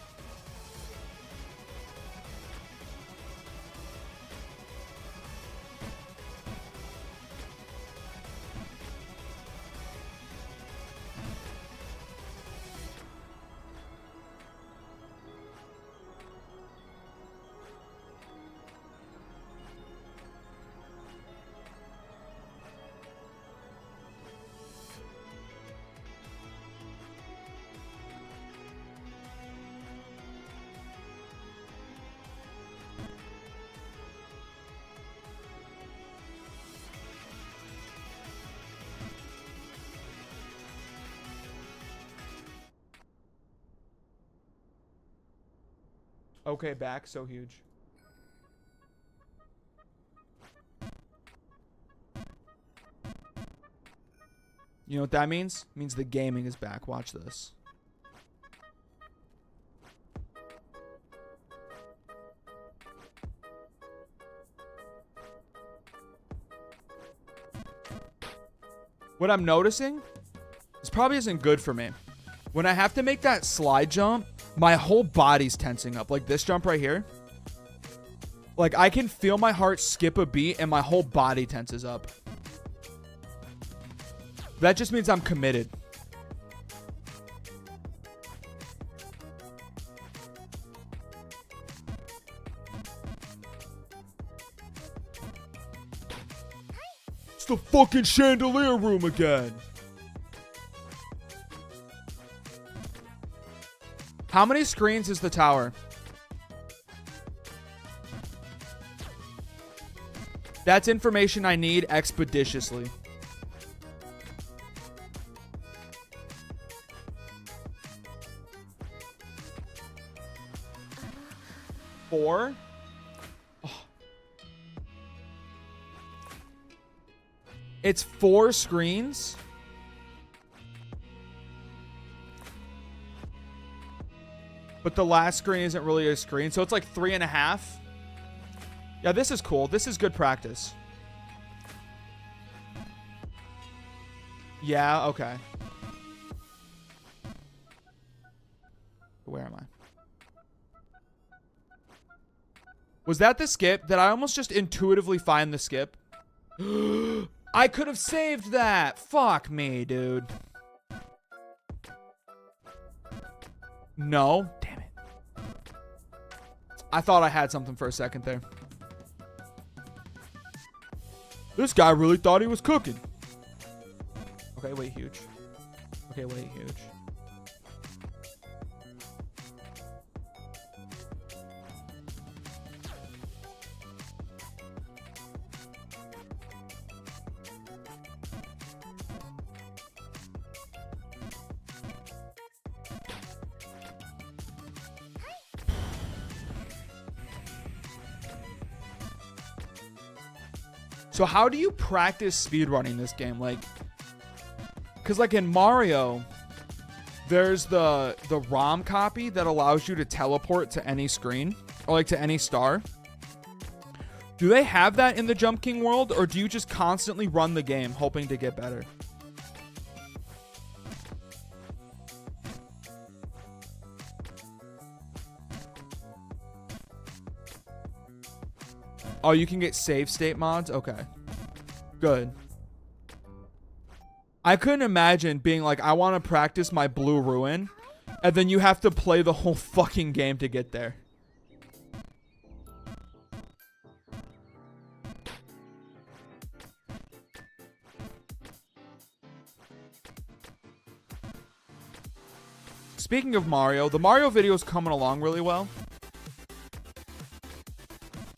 Okay, back. So huge. You know what that means? It means the gaming is back. Watch this. What I'm noticing, this probably isn't good for me. When I have to make that slide jump, my whole body's tensing up. Like this jump right here. Like I can feel my heart skip a beat and my whole body tenses up. That just means I'm committed. It's the fucking chandelier room again. How many screens is the tower? That's information I need expeditiously. Four? Oh. It's 4 screens? But the last screen isn't really a screen, so it's like 3.5. Yeah, this is cool. This is good practice. Yeah, okay. Where am I? Was that the skip? Did I almost just intuitively find the skip? I could have saved that. Fuck me, dude. No. Damn it. I thought I had something for a second there. This guy really thought he was cooking. Okay, wait, huge. Okay, wait, huge. So how do you practice speedrunning this game? Like, because like in Mario, there's the ROM copy that allows you to teleport to any screen or like to any star. Do they have that in the Jump King world, or do you just constantly run the game hoping to get better? Oh, you can get save state mods? Okay. Good. I couldn't imagine being like, I want to practice my blue ruin, and then you have to play the whole fucking game to get there. Speaking of Mario, the Mario video is coming along really well.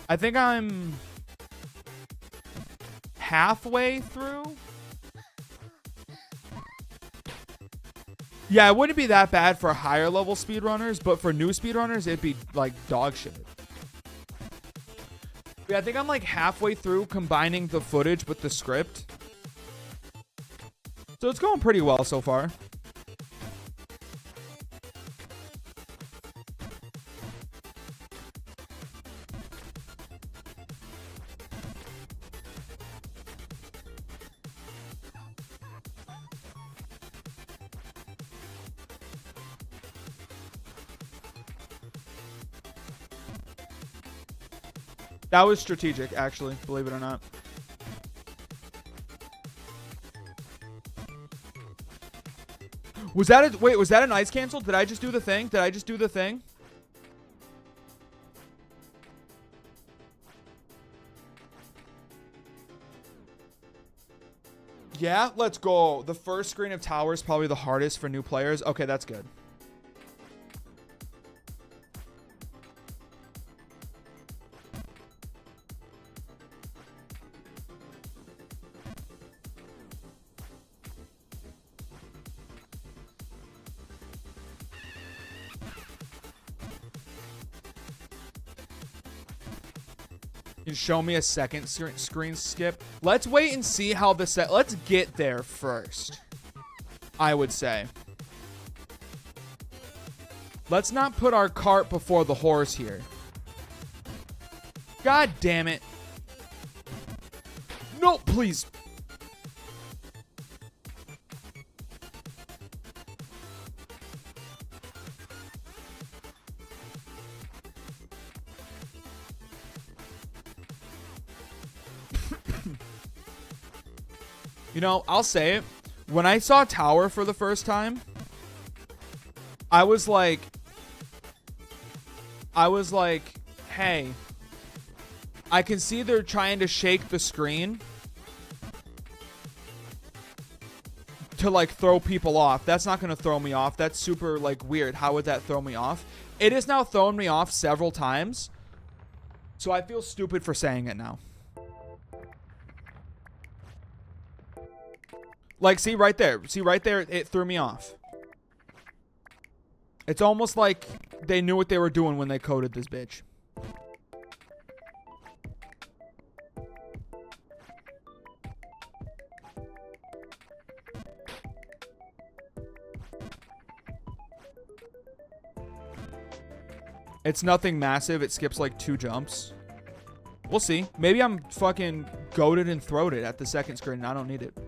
I think I'm halfway through. Yeah, it wouldn't be that bad for higher level speedrunners, but for new speedrunners, it'd be like dog shit. Yeah, I think I'm like halfway through combining the footage with the script. So it's going pretty well so far. That was strategic, actually, believe it or not. Was that a, wait, was that an ice cancel? Did I just do the thing? Did I just do the thing? Yeah, let's go. The first screen of tower is probably the hardest for new players. Okay, that's good. You can show me a second screen skip. Let's wait and see how the set. Let's get there first. I would say. Let's not put our cart before the horse here. God damn it. No, please. You know, I'll say it. When I saw Tower for the first time, I was like, hey, I can see they're trying to shake the screen to like throw people off. That's not going to throw me off. That's super like weird. How would that throw me off? It has now thrown me off several times. So I feel stupid for saying it now. Like, see right there. See right there, it threw me off. It's almost like they knew what they were doing when they coded this bitch. It's nothing massive. It skips like 2 jumps. We'll see. Maybe I'm fucking goated and throated at the second screen and I don't need it.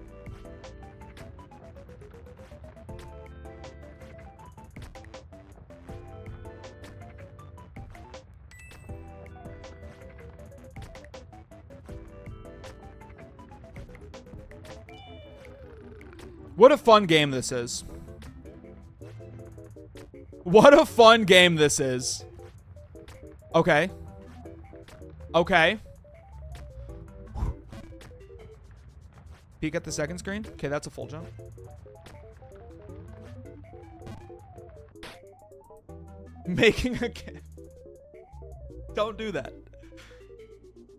What a fun game this is. What a fun game this is. Okay. Okay. Peek at the second screen. Okay, that's a full jump. Making a game. Don't do that.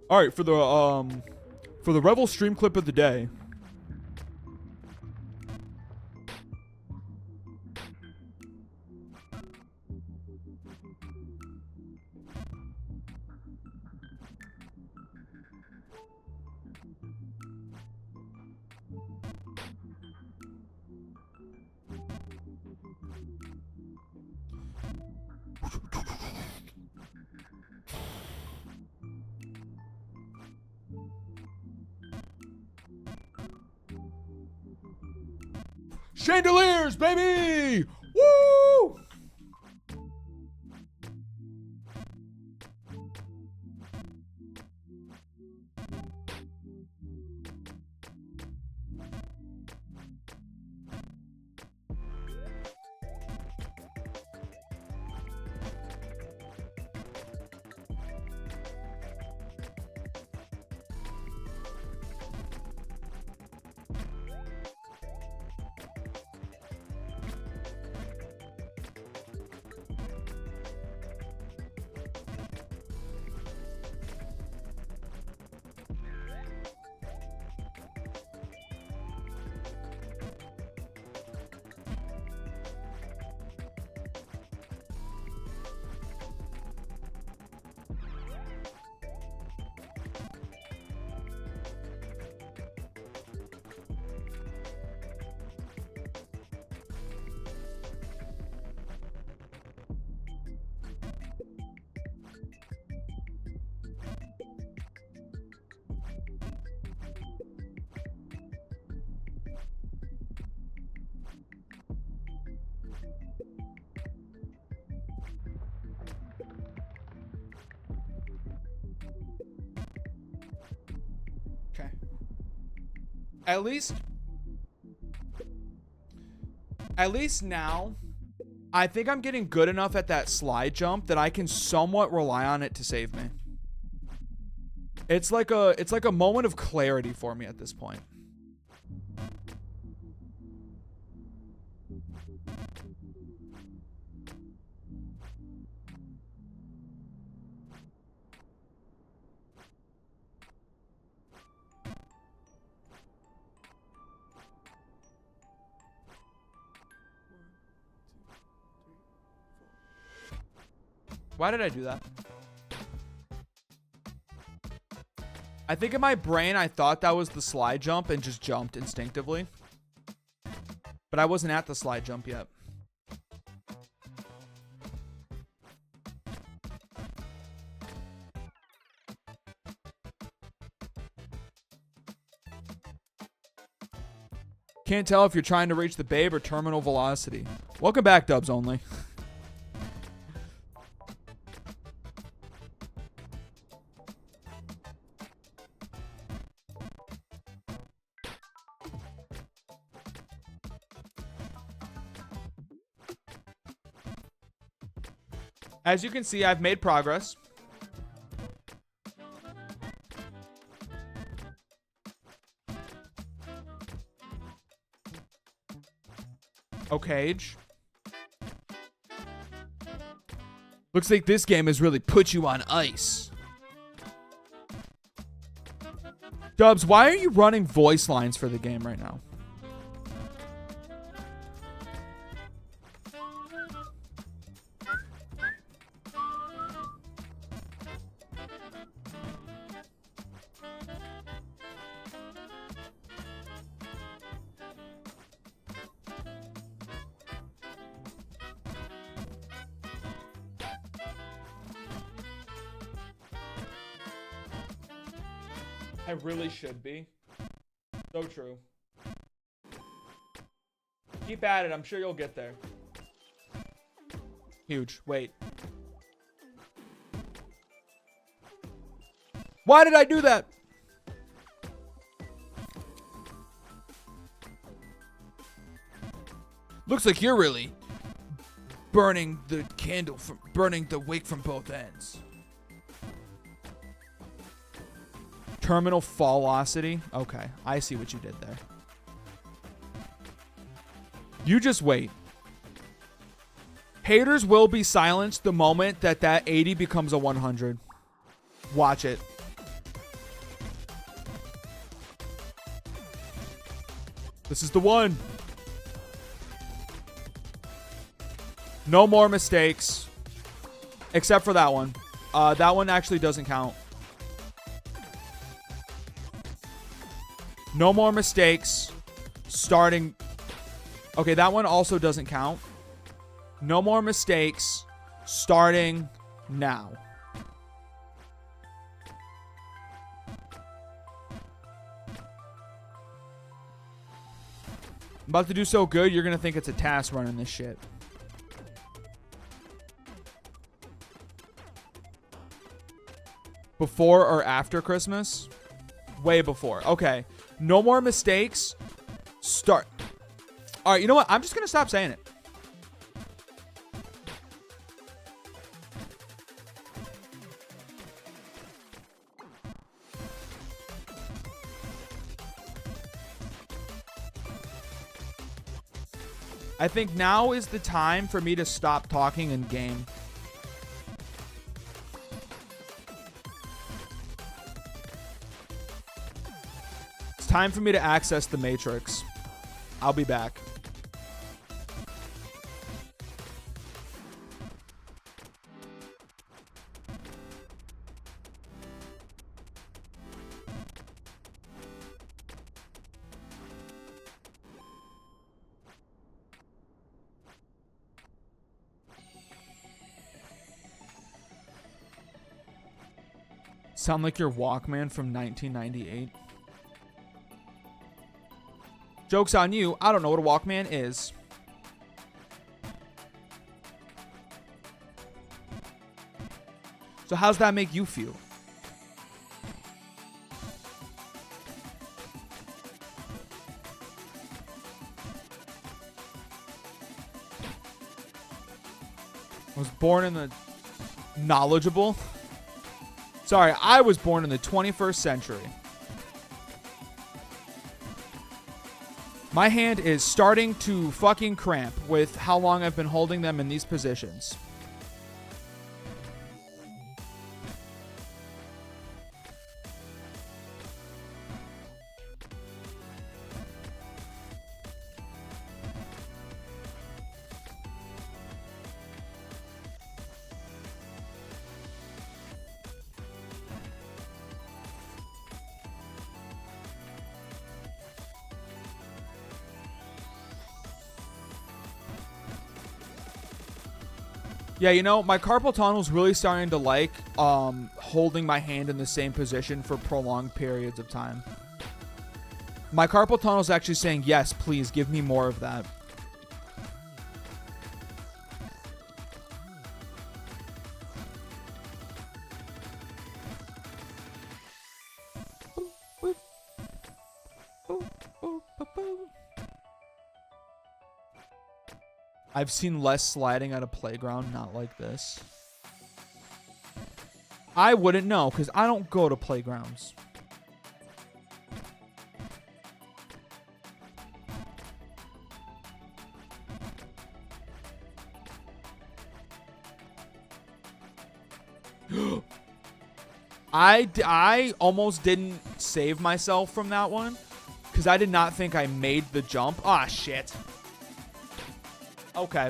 All right, for the Revels stream clip of the day. Chandeliers, baby! Woo! Okay. At least now, I think I'm getting good enough at that slide jump that I can somewhat rely on it to save me. It's like a moment of clarity for me at this point. Why did I do that? I think in my brain, I thought that was the slide jump and just jumped instinctively. But I wasn't at the slide jump yet. Can't tell if you're trying to reach the babe or terminal velocity. Welcome back, Dubs only. As you can see, I've made progress. Okay. Looks like this game has really put you on ice. Dubs, why are you running voice lines for the game right now? I really should be. So true. Keep at it. I'm sure you'll get there. Huge. Wait. Why did I do that? Looks like you're really burning the candle from burning the wick from both ends. Terminal velocity. Okay, I see what you did there. You just wait. Haters will be silenced the moment that 80 becomes a 100. Watch it. This is the one. No more mistakes. Except for that one. That one actually doesn't count. No more mistakes. Starting. Okay, that one also doesn't count. No more mistakes. Starting now. I'm about to do so good, you're going to think it's a task running this shit. Before or after Christmas? Way before. Okay. No more mistakes. Start. All right, you know what? I'm just going to stop saying it. I think now is the time for me to stop talking in game. It's time for me to access the Matrix. I'll be back. Sound like your Walkman from 1998. Joke's on you. I don't know what a Walkman is. So how's that make you feel? I was born in the knowledgeable. Sorry, I was born in the 21st century. My hand is starting to fucking cramp with how long I've been holding them in these positions. Yeah, you know, my carpal tunnel's really starting to like holding my hand in the same position for prolonged periods of time. My carpal tunnel's actually saying, yes, please give me more of that. I've seen less sliding at a playground, not like this. I wouldn't know, because I don't go to playgrounds. I almost didn't save myself from that one, because I did not think I made the jump. Ah, shit. Okay.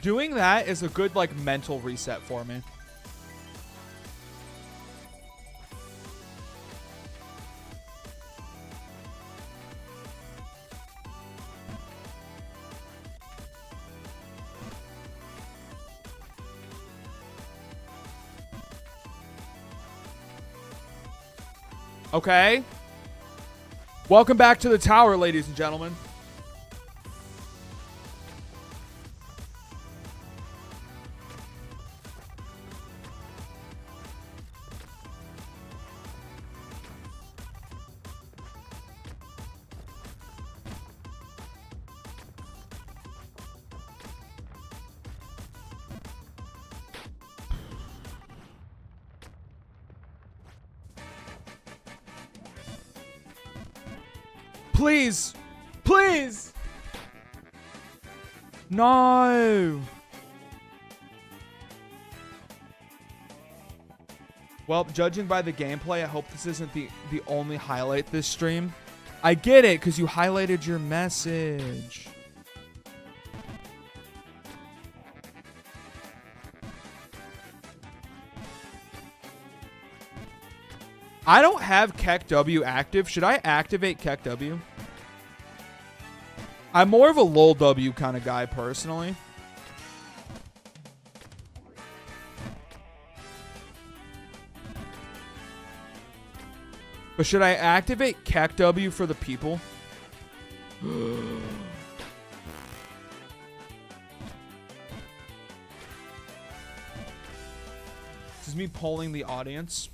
Doing that is a good, like, mental reset for me. Okay. Welcome back to the tower, ladies and gentlemen. Please. Please. No. Well, judging by the gameplay, I hope this isn't the only highlight this stream. I get it, because you highlighted your message. I don't have Keck W active. Should I activate Keck W? I'm more of a LOL W kind of guy, personally. But should I activate Keck W for the people? This is me polling the audience.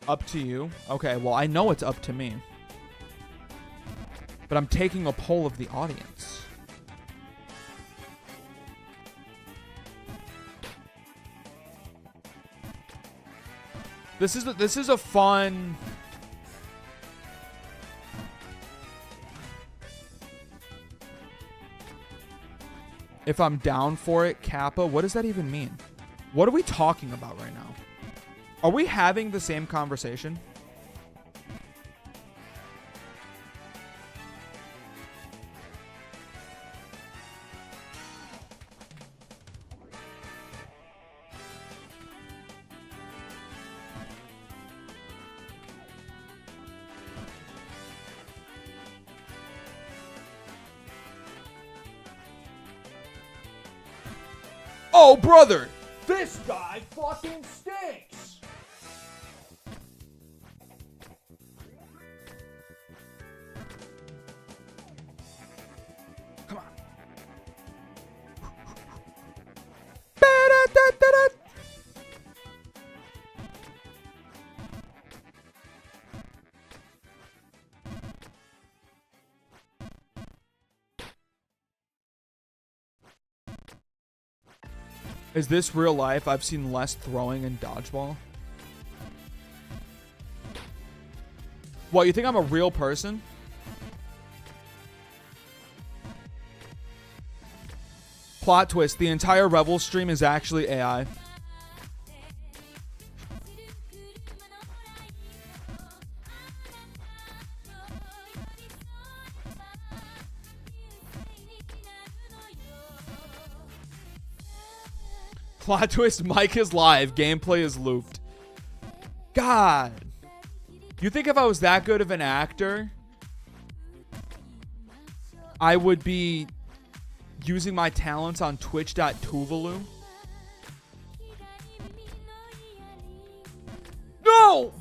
Up to you. Okay, well, I know it's up to me. But I'm taking a poll of the audience. This is a fun... If I'm down for it, Kappa, what does that even mean? What are we talking about right now? Are we having the same conversation? Oh, brother! This guy fucking stinks! Come on. Is this real life? I've seen less throwing and dodgeball. What, you think I'm a real person? Plot twist, the entire Revels stream is actually AI. Plot twist, Mike is live, gameplay is looped. God. You think if I was that good of an actor, I would be using my talents on twitch.tuvalu? No!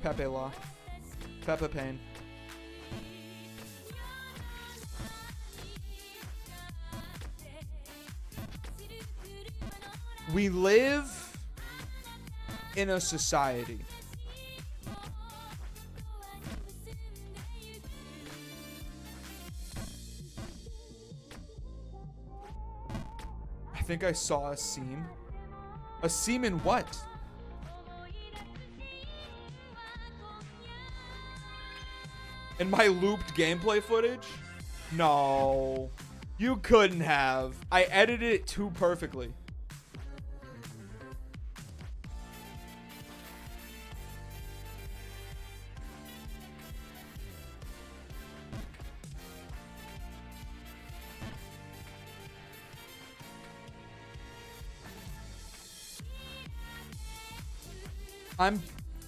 Pepe Law. Peppa Pain. We live in a society I think I saw a seam. A seam in what? In my looped gameplay footage? No. You couldn't have. I edited it too perfectly.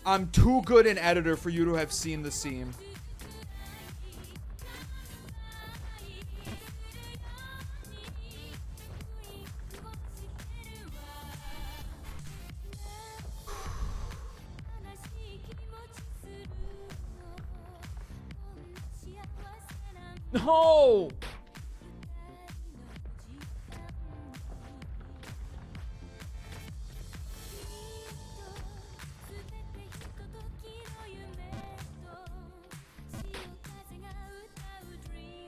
I'm too good an editor for you to have seen the seam. No!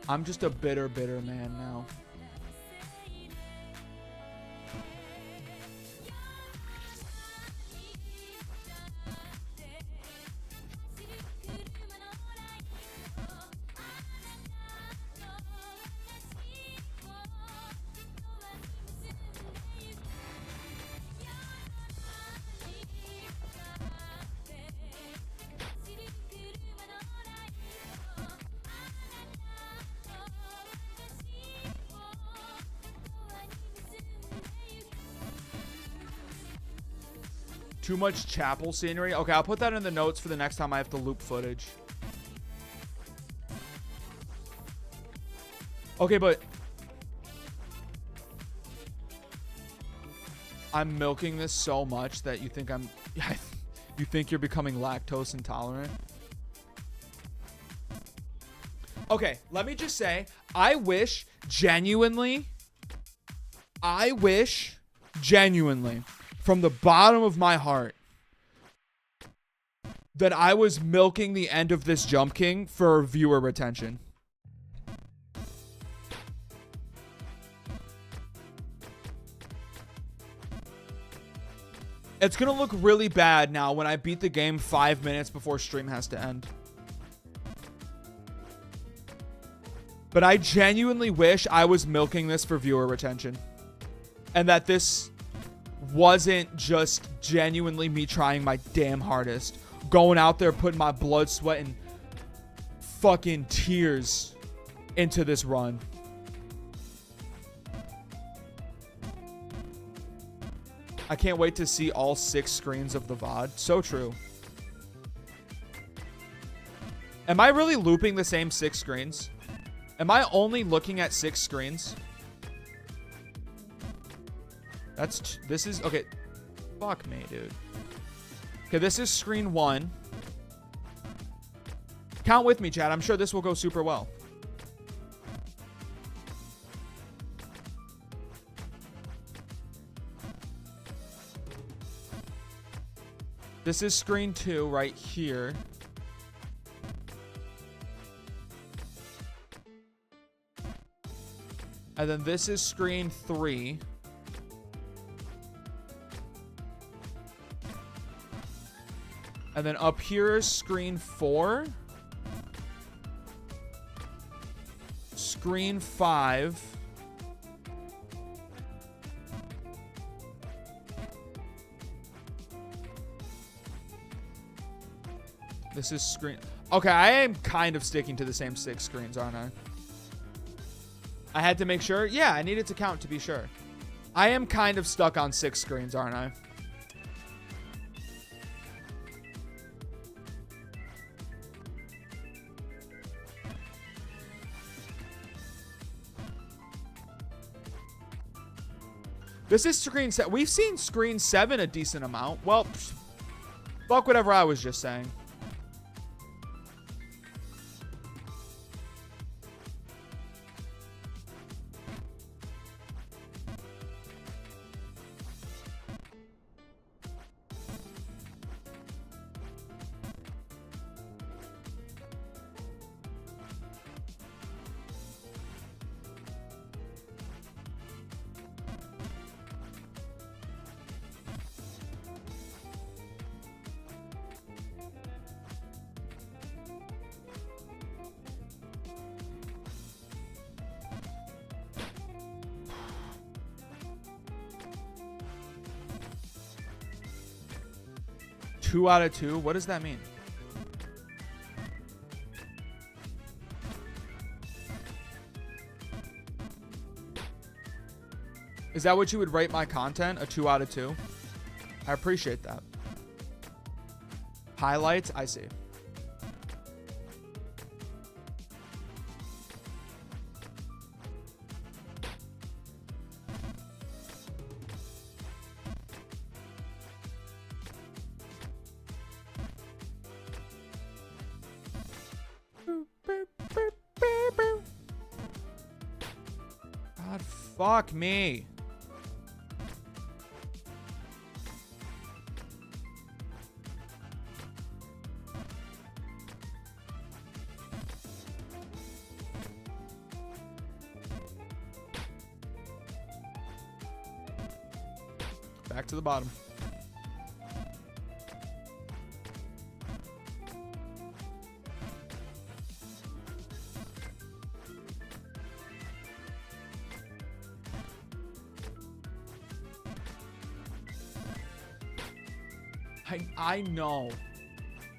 I'm just a bitter man now. Too much chapel scenery. Okay, I'll put that in the notes for the next time I have to loop footage. Okay, but I'm milking this so much that you think you think you're becoming lactose intolerant. Okay, let me just say, I wish genuinely, from the bottom of my heart, that I was milking the end of this Jump King for viewer retention. It's gonna look really bad now when I beat the game 5 minutes before stream has to end. But I genuinely wish I was milking this for viewer retention. And that this wasn't just genuinely me trying my damn hardest. Going out there, putting my blood, sweat, and fucking tears into this run. I can't wait to see all 6 screens of the VOD. So true. Am I really looping the same 6 screens? Am I only looking at 6 screens? This is, okay. Fuck me, dude. Okay, this is screen 1. Count with me, chat. I'm sure this will go super well. This is screen 2 right here. And then this is screen 3. And then up here is screen 4. Screen 5. This is screen... Okay, I am kind of sticking to the same 6 screens, aren't I? I had to make sure. Yeah, I needed to count to be sure. I am kind of stuck on 6 screens, aren't I? This is screen 7. We've seen screen 7 a decent amount. Well, fuck whatever I was just saying. Two out of 2? What does that mean? Is that what you would rate my content? A 2 out of 2? I appreciate that. Highlights? I see. God, fuck me. Back to the bottom. I know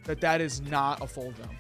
that that is not a full jump.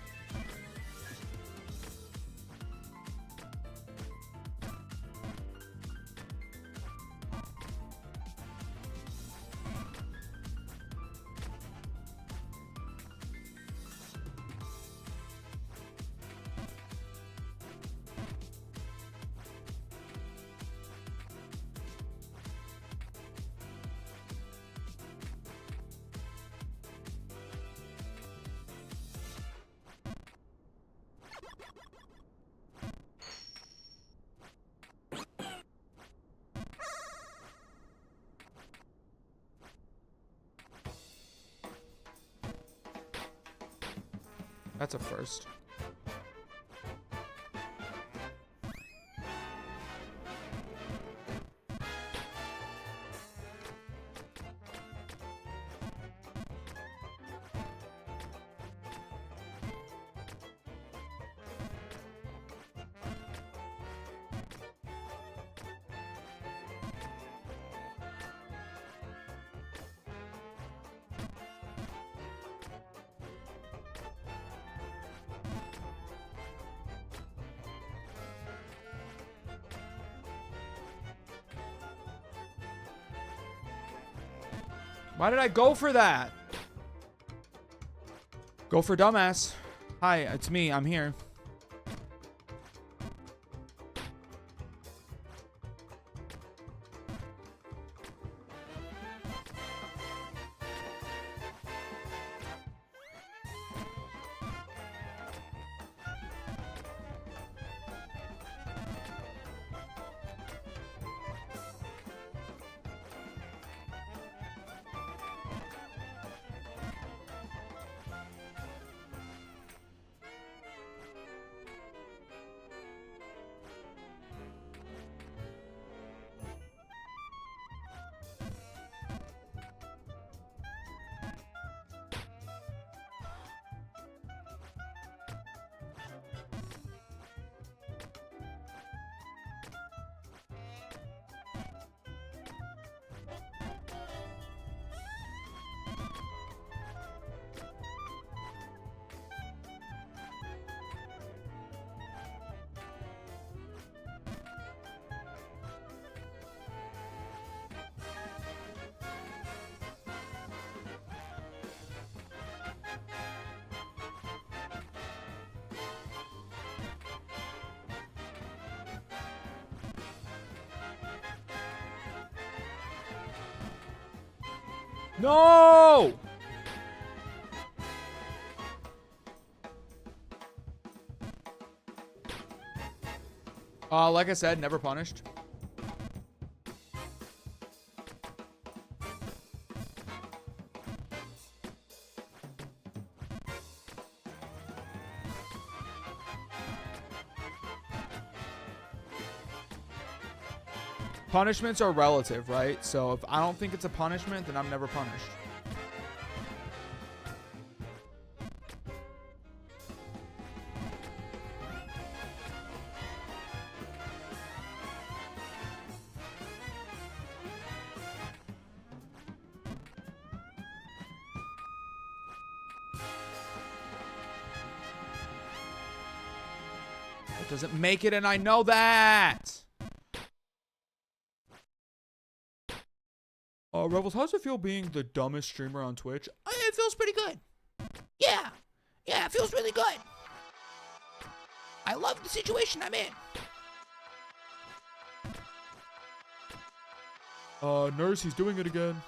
That's a first. Why did I go for that? Go for dumbass. Hi, it's me. I'm here. No! Like I said, never punished. Punishments are relative, right? So if I don't think it's a punishment, then I'm never punished. It doesn't make it, and I know that. Revels, how does it feel being the dumbest streamer on Twitch? It feels pretty good. Yeah. Yeah, it feels really good. I love the situation I'm in. Nurse, he's doing it again.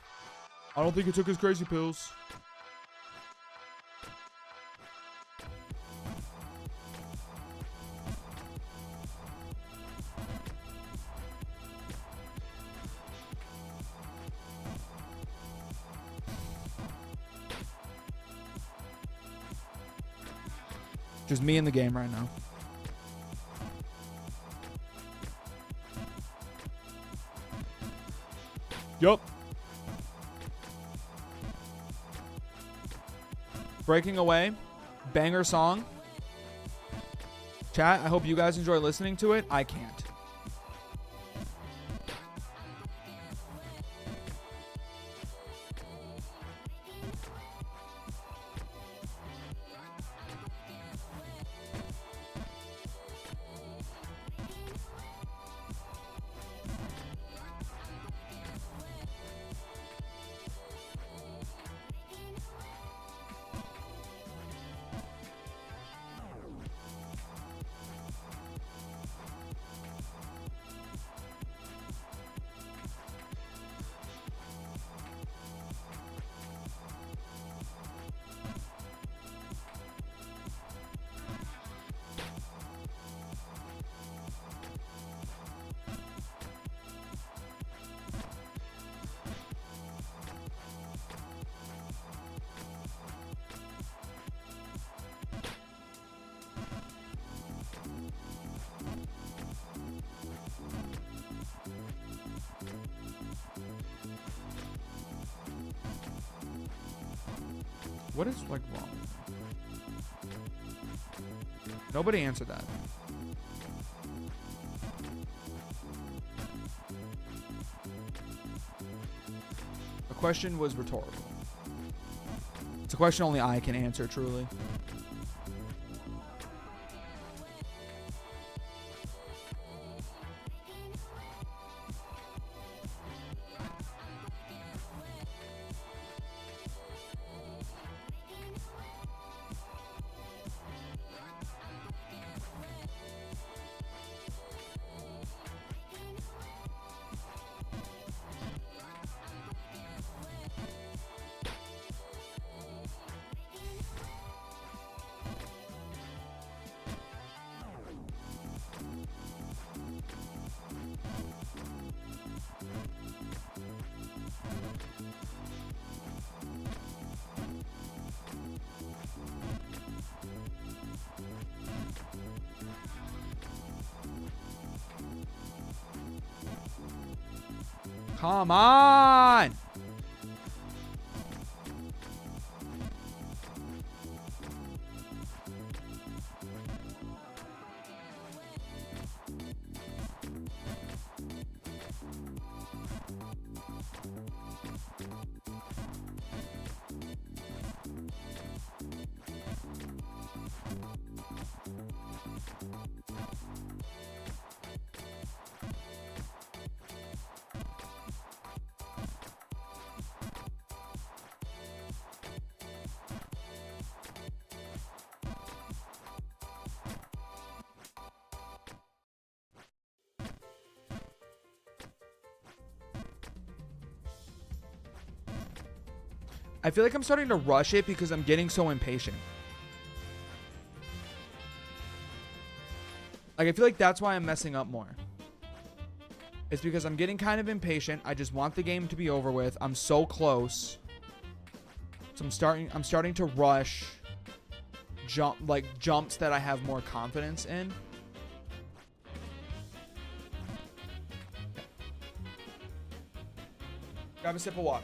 I don't think he took his crazy pills. Just me in the game right now. Yup. Breaking Away. Banger song. Chat, I hope you guys enjoy listening to it. I can't. What is, like, wrong? Nobody answered that. The question was rhetorical. It's a question only I can answer, truly. Come on! I feel like I'm starting to rush it because I'm getting so impatient. Like, I feel like that's why I'm messing up more. It's because I'm getting kind of impatient. I just want the game to be over with. I'm so close. So I'm starting to rush jumps that I have more confidence in. Grab a sip of water.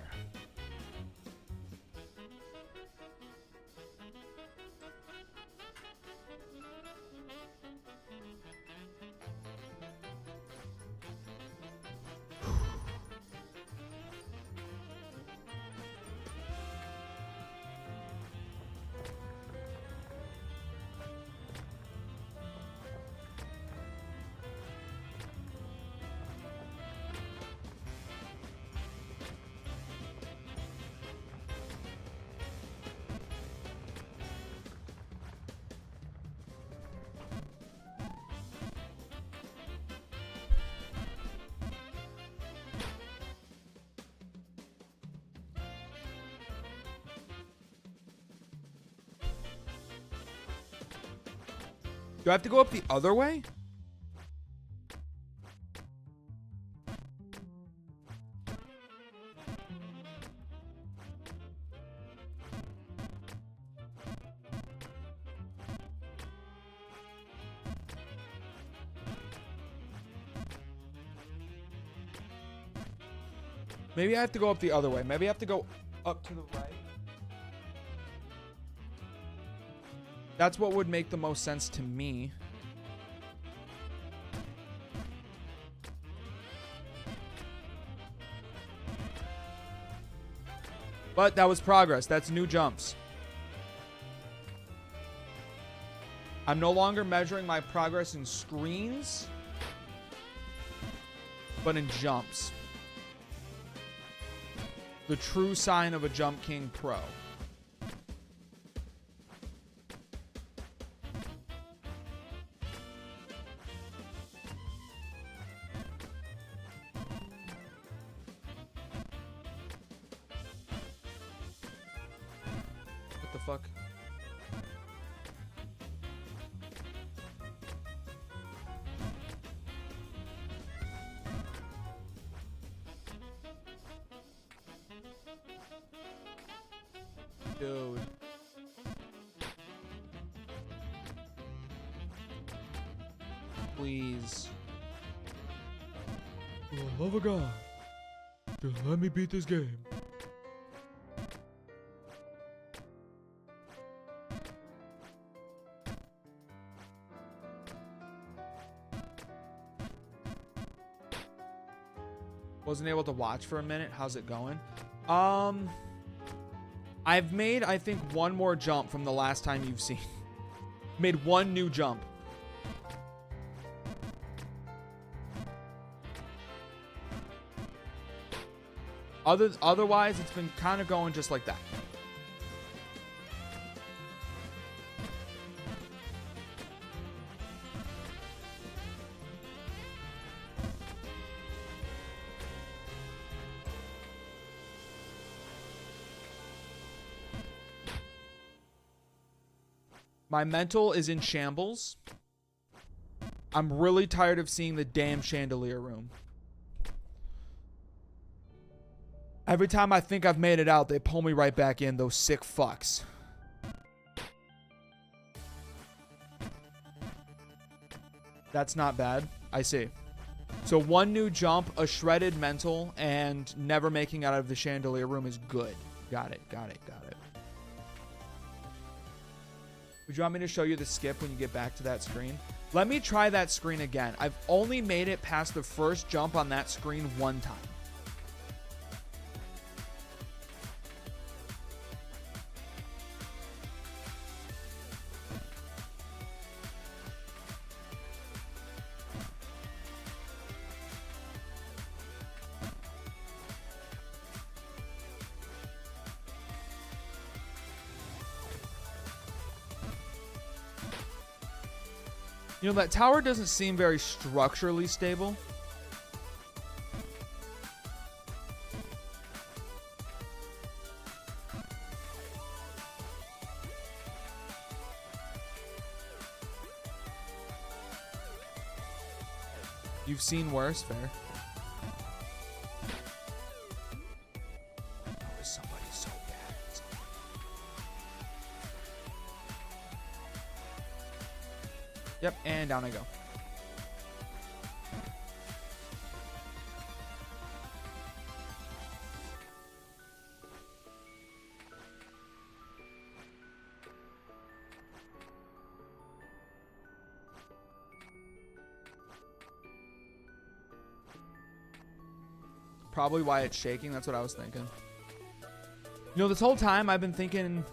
Do I have to go up the other way? Maybe I have to go up the other way. Maybe I have to go up to the right. That's what would make the most sense to me. But that was progress. That's new jumps. I'm no longer measuring my progress in screens, but in jumps. The true sign of a Jump King Pro. What the fuck? Dude. Please. For the love of God, just let me beat this game. Wasn't able to watch for a minute. How's it going? I've made, I think, one more jump from the last time you've seen. Made one new jump. Otherwise, it's been kind of going just like that. My mental is in shambles. I'm really tired of seeing the damn chandelier room. Every time I think I've made it out, they pull me right back in, those sick fucks. That's not bad. I see. So one new jump, a shredded mental, and never making out of the chandelier room is good. Got it, got it, got it. Would you want me to show you the skip when you get back to that screen? Let me try that screen again. I've only made it past the first jump on that screen one time. You know, that tower doesn't seem very structurally stable. You've seen worse, fair. Oh, is somebody so bad? Yep, and down I go. Probably why it's shaking. That's what I was thinking. You know, this whole time I've been thinking...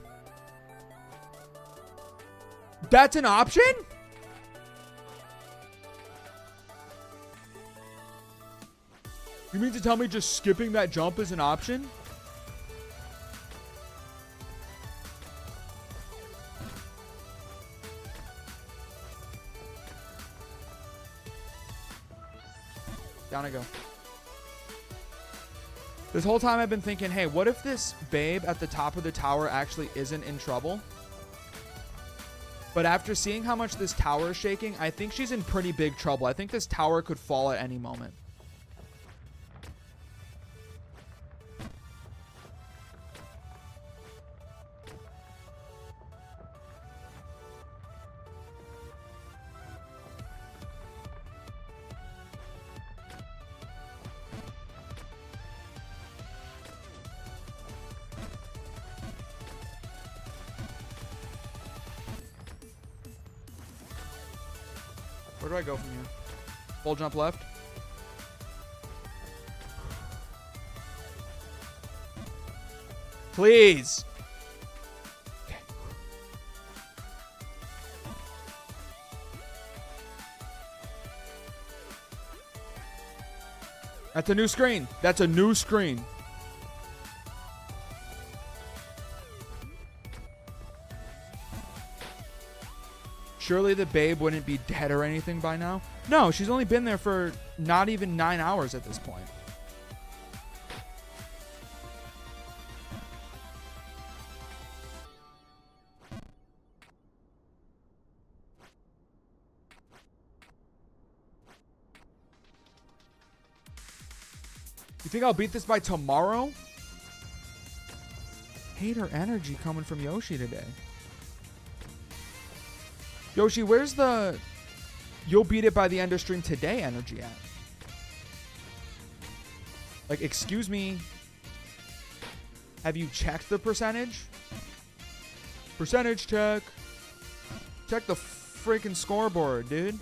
That's an option? You mean to tell me just skipping that jump is an option? Down I go. This whole time I've been thinking, hey, what if this babe at the top of the tower actually isn't in trouble? But after seeing how much this tower is shaking, I think she's in pretty big trouble. I think this tower could fall at any moment. Where do I go from here? Full jump left. Please. Okay. That's a new screen. That's a new screen. Surely the babe wouldn't be dead or anything by now. No, she's only been there for not even 9 hours at this point. You think I'll beat this by tomorrow? Hater energy coming from Yoshi today. Yoshi, where's the you'll beat it by the end of stream today energy at? Like, excuse me. Have you checked the percentage? Percentage check. Check the freaking scoreboard, dude.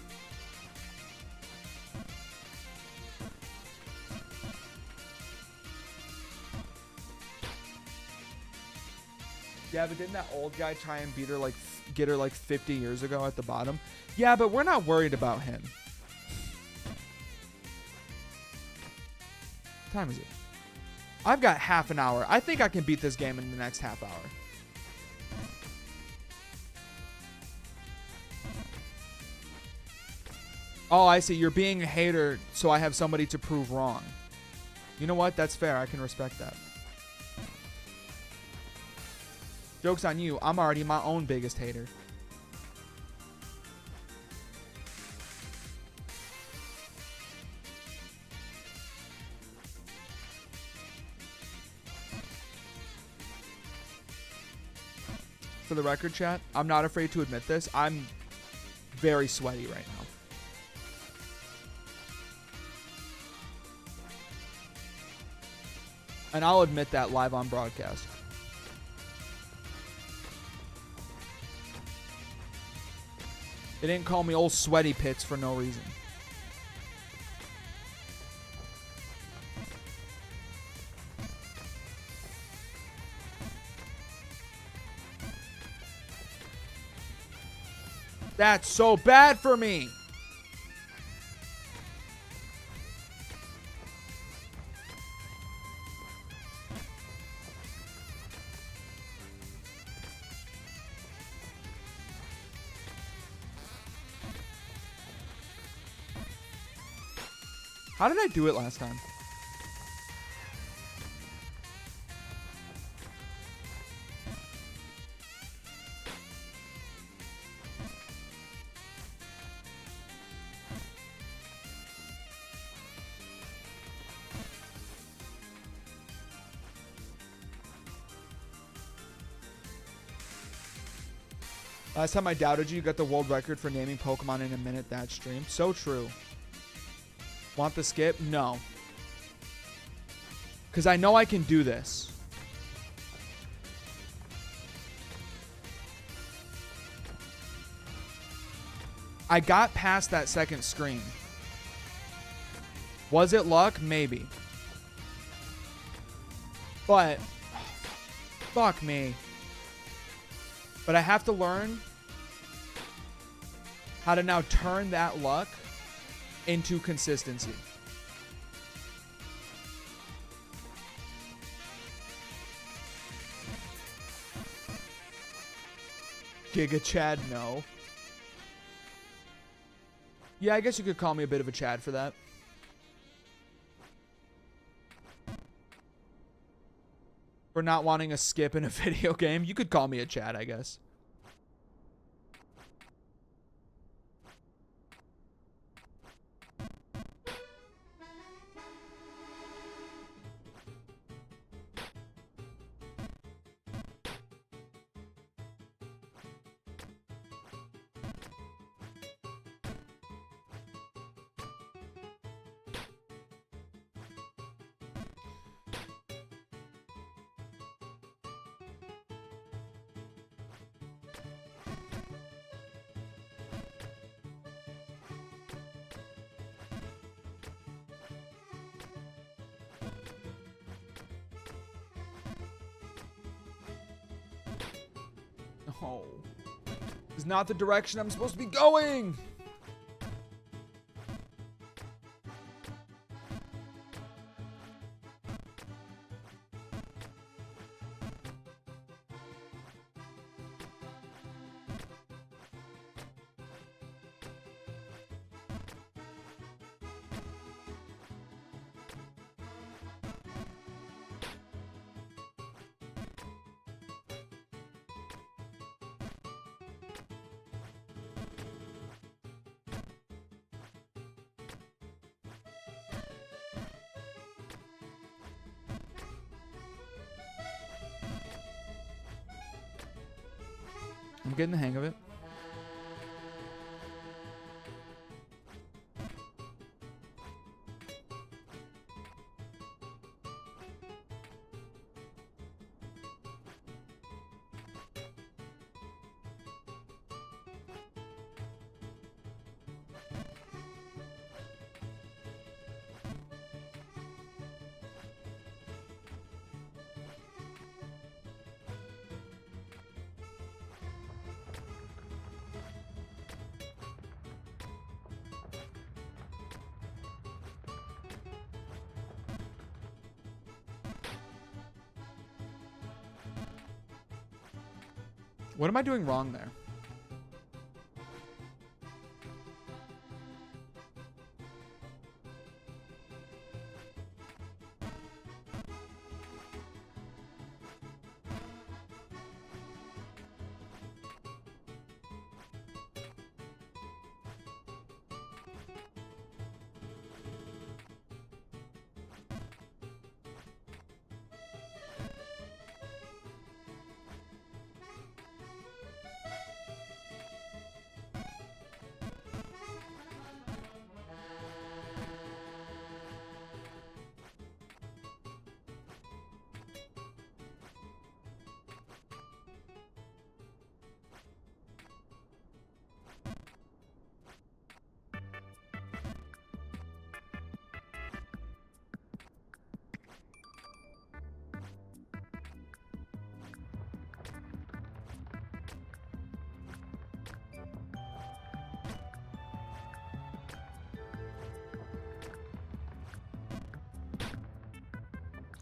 Yeah, but didn't that old guy try and beat her like get her like 50 years ago at the bottom? Yeah, but we're not worried about him. What time is it? I've got half an hour. I think I can beat this game in the next half hour. Oh, I see. You're being a hater, so I have somebody to prove wrong. You know what? That's fair. I can respect that. Joke's on you. I'm already my own biggest hater. For the record, chat, I'm not afraid to admit this. I'm very sweaty right now. And I'll admit that live on broadcast. They didn't call me old sweaty pits for no reason. That's so bad for me. How did I do it last time? Last time I doubted you, you got the world record for naming Pokemon in a minute that stream. So true. Want the skip? No. Because I know I can do this. I got past that second screen. Was it luck? Maybe. But, fuck me. But I have to learn how to now turn that luck into consistency. Giga Chad, no. Yeah, I guess you could call me a bit of a Chad for that. For not wanting a skip in a video game. You could call me a Chad, I guess. Oh. This is not the direction I'm supposed to be going. I'm getting the hang of it. What am I doing wrong there?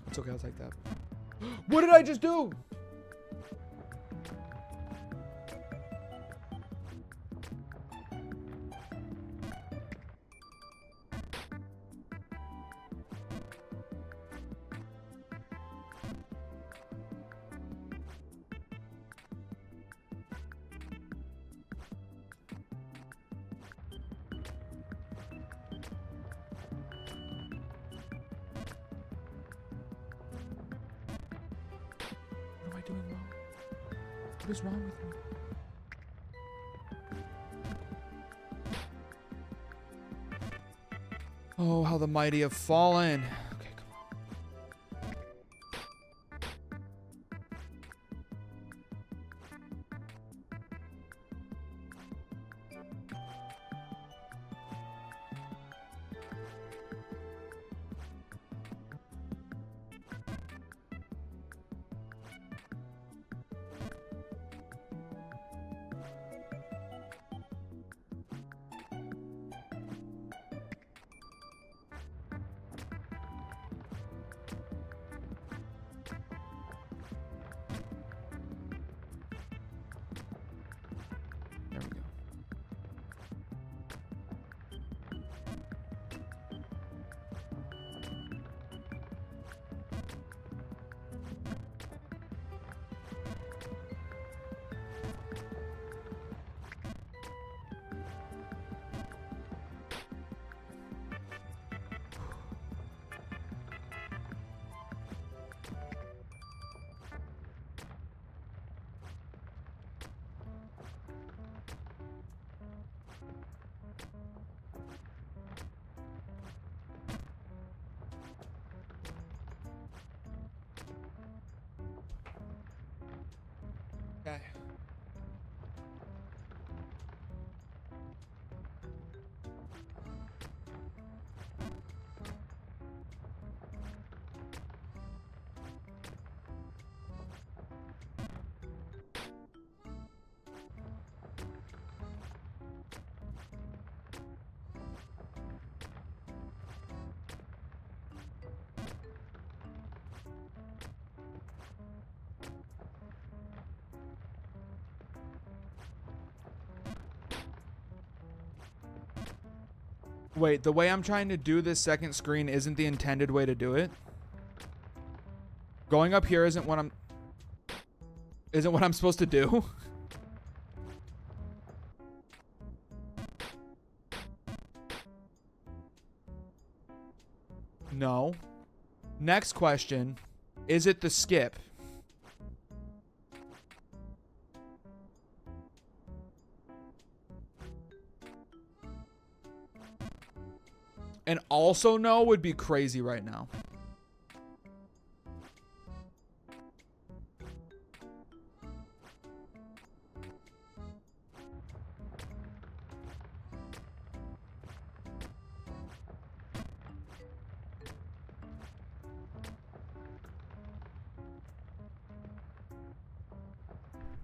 It's okay, I'll take that. What did I just do? What is wrong with me? Oh, how the mighty have fallen. Okay, come on. There we go. Okay. Wait, the way I'm trying to do this second screen isn't the intended way to do it? Going up here isn't what I'm supposed to do? No. Next question. Is it the skip? And also no would be crazy right now.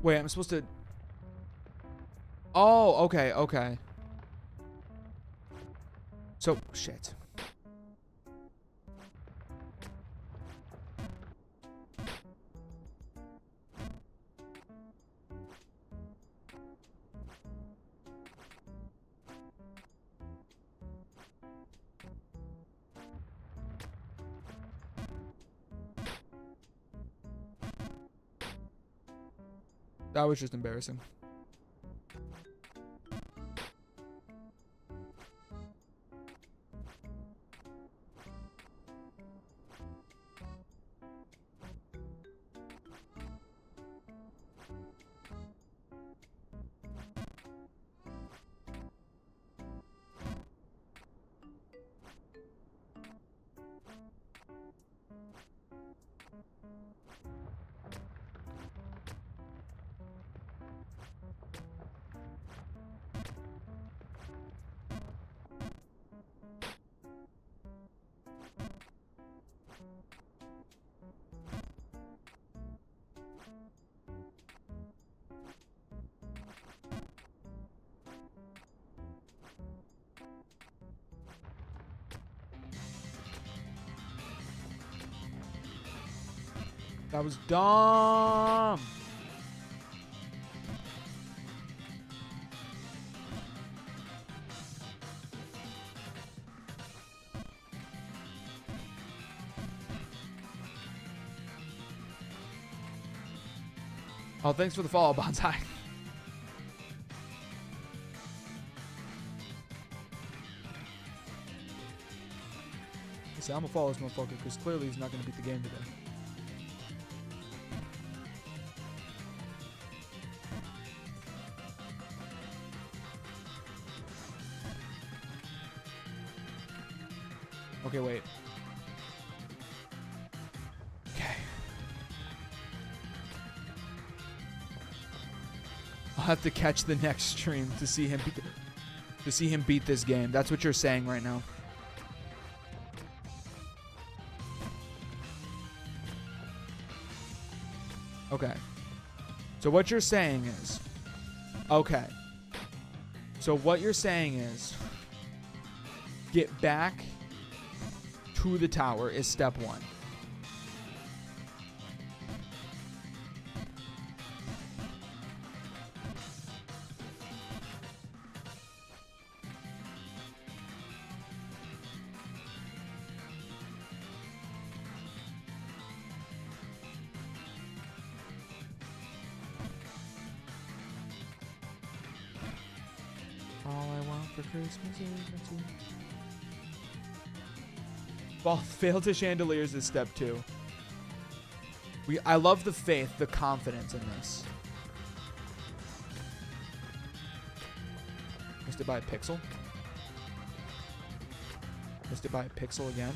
Wait, I'm supposed to... Oh, okay, okay. So, shit. That was just embarrassing. That was dumb. Oh, thanks for the follow, Bonsai. Listen, I'm gonna follow this motherfucker because clearly he's not gonna beat the game today. Okay, wait. Okay. I'll have to catch the next stream to see him beat this game. That's what you're saying right now. Okay. So what you're saying is, okay. So what you're saying is, get back to the tower is step one. All I want for Christmas is a tea. Well, fail to chandeliers is step two. I love the faith, the confidence in this. Missed it by a pixel. Missed it by a pixel again.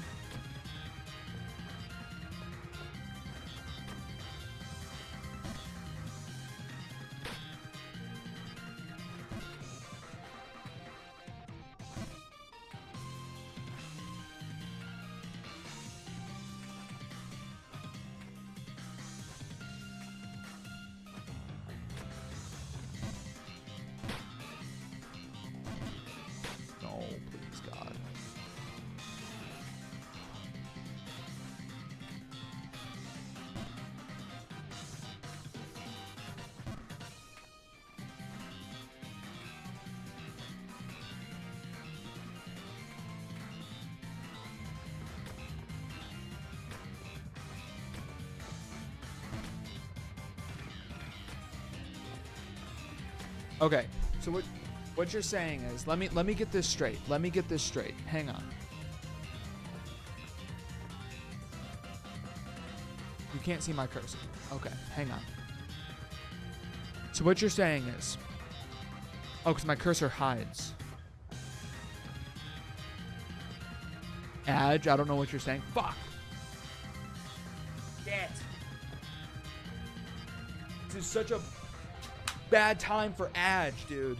Okay, so what you're saying is, let me get this straight. Let me get this straight. Hang on. You can't see my cursor. Okay, hang on. So what you're saying is, oh, because my cursor hides. Adge, I don't know what you're saying. Fuck. Shit. This is such a bad time for Adge, dude.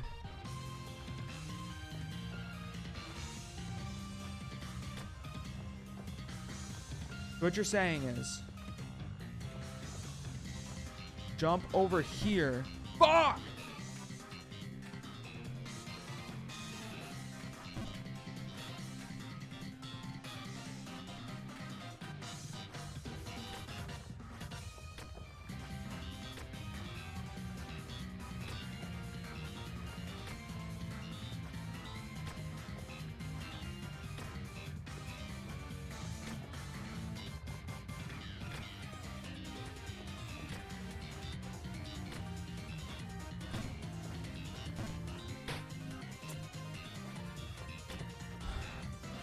What you're saying is, jump over here. Fuck!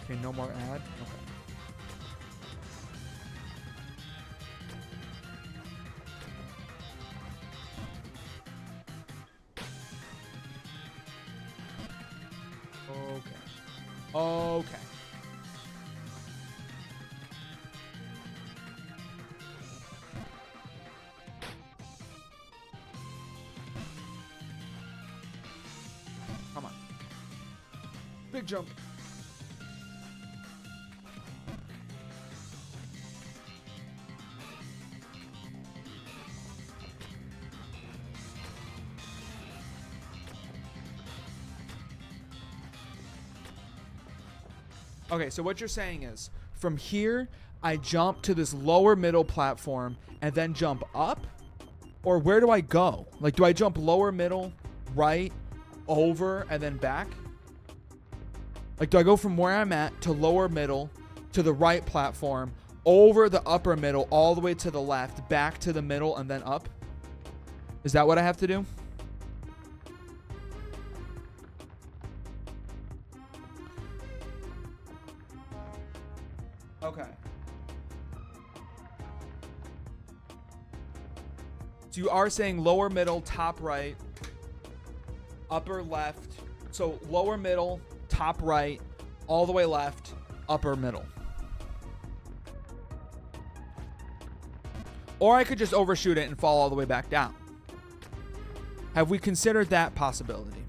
Okay, no more ad. Okay. Okay. Okay. Come on. Big jump. Okay, so what you're saying is, from here, I jump to this lower middle platform and then jump up? Or where do I go? Like, do I jump lower middle, right, over, and then back? Like, do I go from where I'm at to lower middle, to the right platform, over the upper middle, all the way to the left, back to the middle, and then up? Is that what I have to do? Okay. So you are saying lower middle, top right, upper left. So lower middle, top right, all the way left, upper middle. Or I could just overshoot it and fall all the way back down. Have we considered that possibility?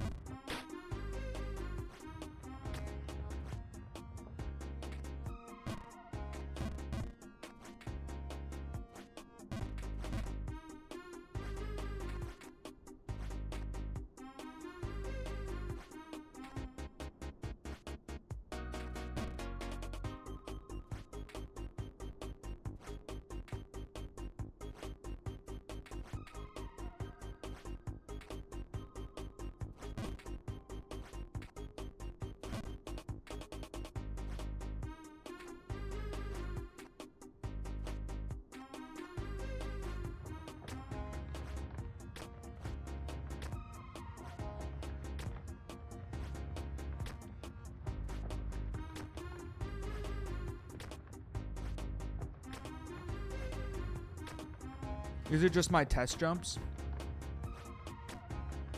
These are just my test jumps.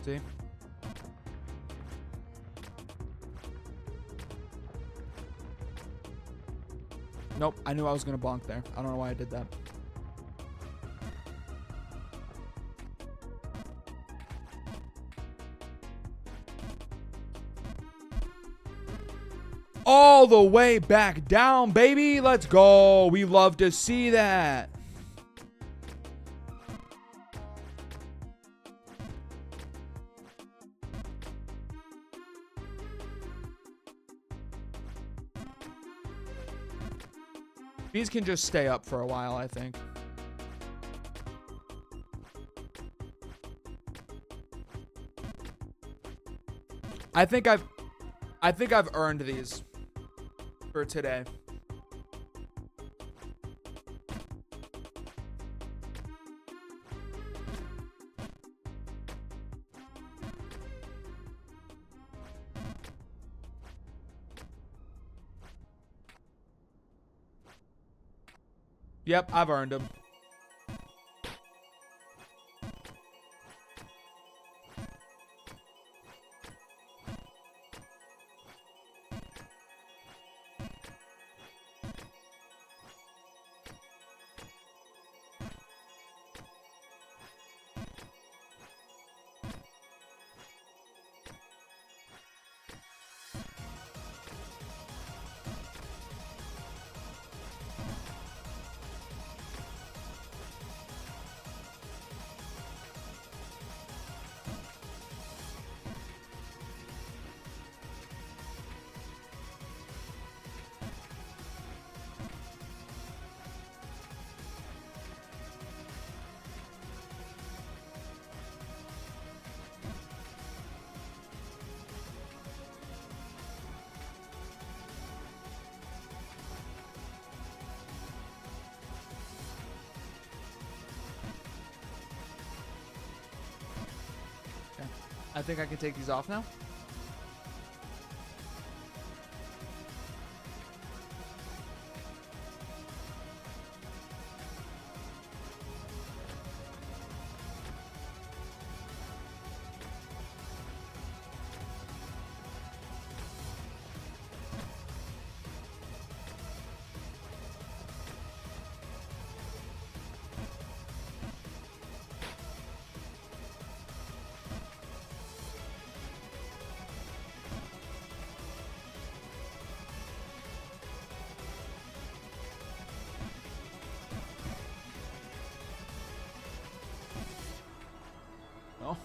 See? Nope, I knew I was going to bonk there. I don't know why I did that. All the way back down, baby. Let's go. We love to see that. These can just stay up for a while, I think. I think I've earned these for today. Yep, I've earned them. I think I can take these off now. No.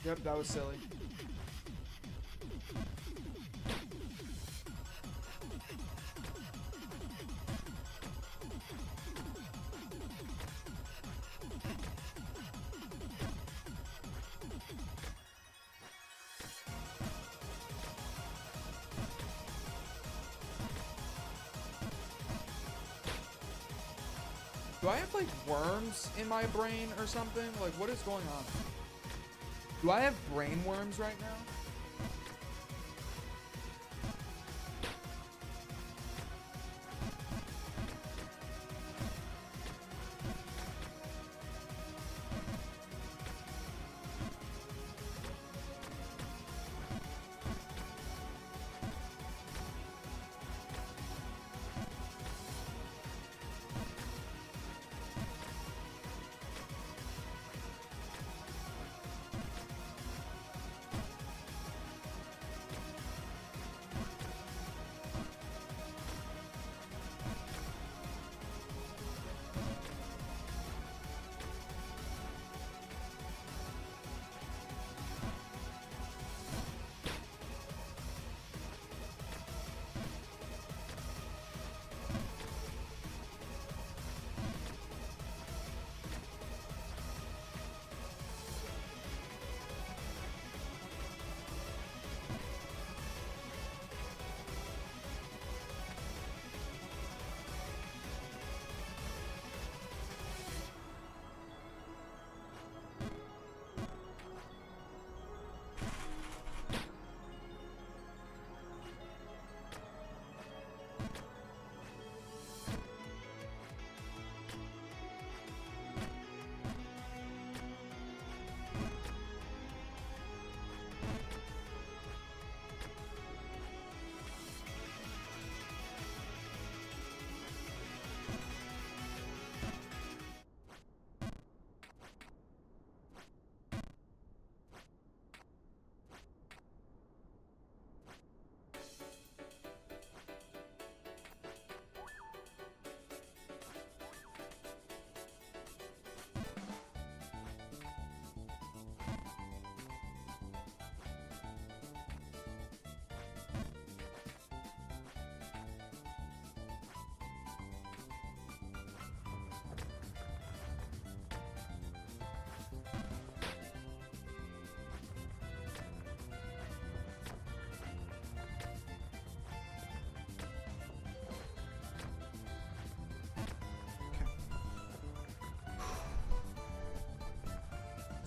Yep, that was silly. Do I have, like, worms in my brain or something? Like, what is going on? Do I have brain worms right now?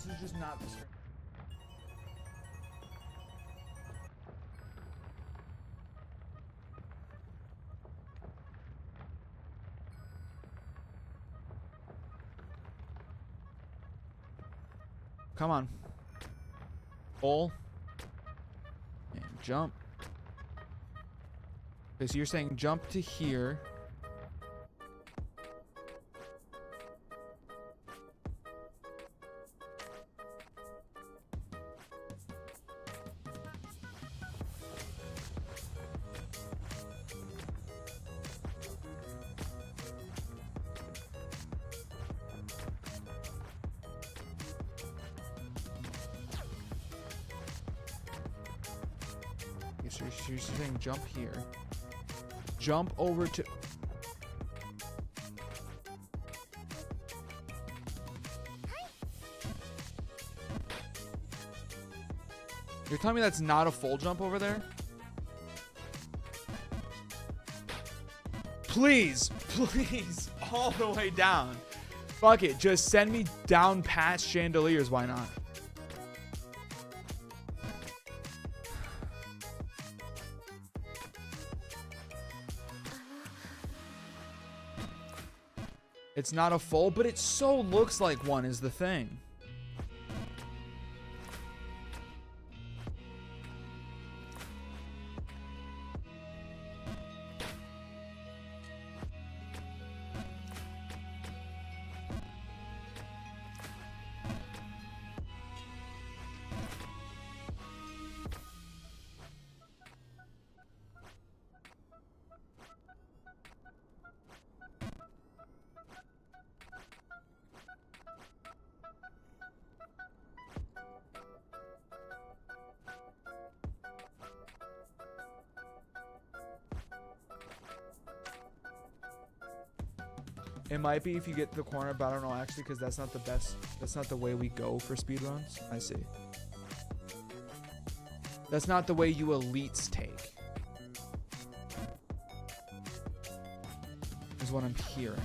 This is just not the stream. Come on. Pull. And jump. Okay, so you're saying jump to here. So you're saying jump here. Jump over to... You're telling me that's not a full jump over there? Please, please, all the way down. Fuck it, just send me down past chandeliers, why not? It's not a full, but it so looks like one is the thing. It might be if you get to the corner, but I don't know actually, because that's not the best. That's not the way we go for speedruns. I see. That's not the way you elites take. Is what I'm hearing.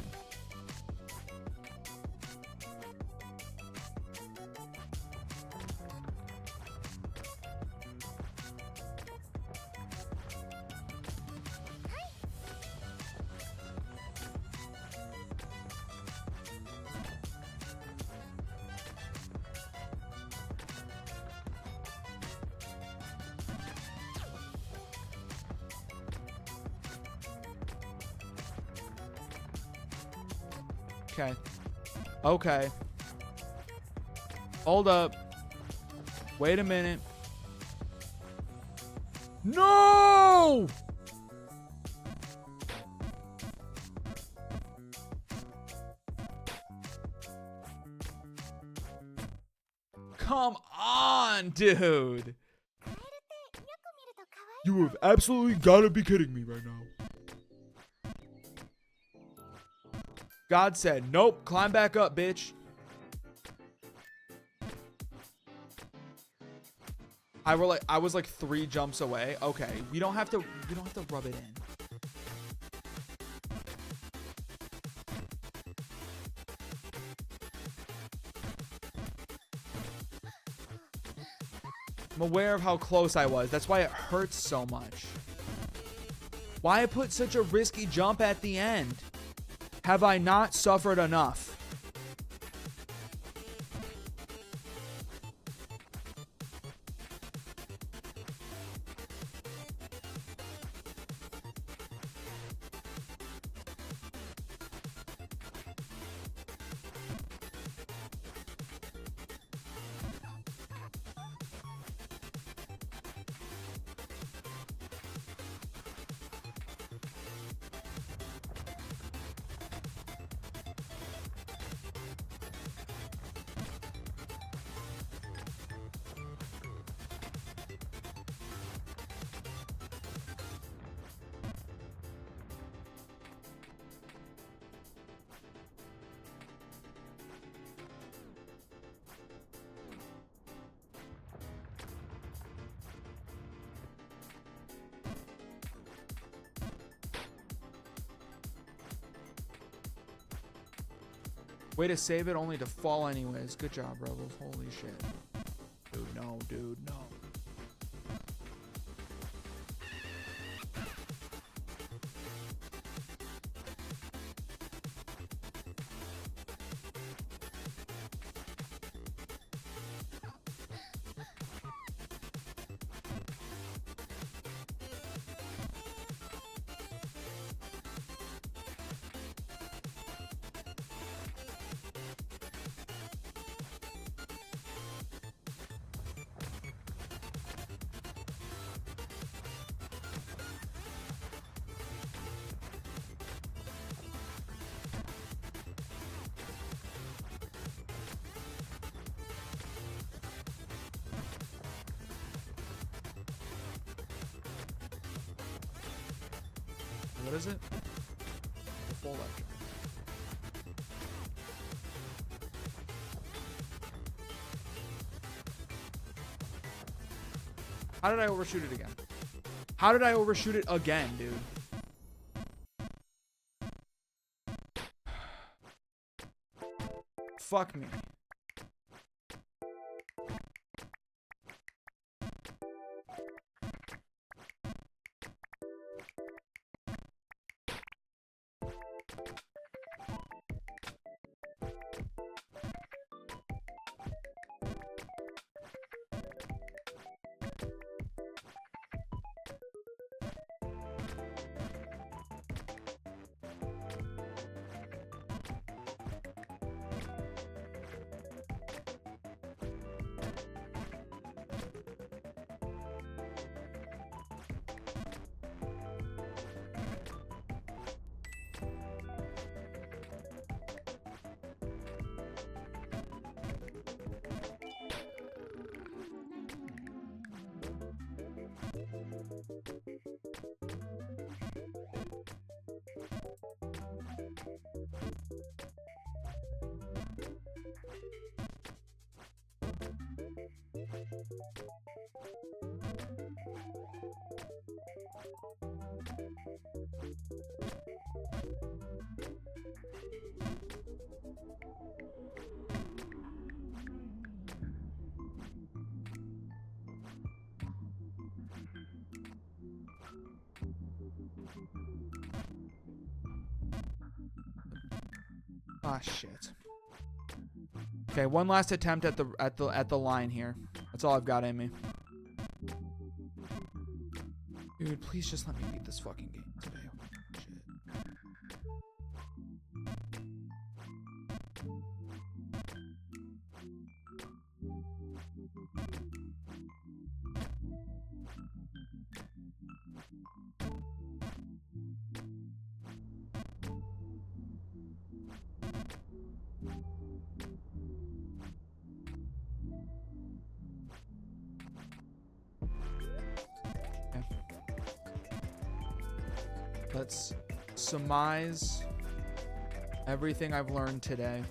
Okay. Okay. Hold up. Wait a minute. No! Come on, dude. You have absolutely got to be kidding me right now. God said, nope, climb back up, bitch. I was like 3 jumps away. Okay, we don't have to rub it in. I'm aware of how close I was. That's why it hurts so much. Why I put such a risky jump at the end? Have I not suffered enough? Way to save it only to fall anyways. Good job, Revels. Holy shit. Dude, no, dude, no. What is it? The full left. How did I overshoot it again? How did I overshoot it again, dude? Fuck me. Ah, shit. Okay, one last attempt at the line here. That's all I've got in me. Dude, please just let me beat this fucking game today. Let's surmise everything I've learned today.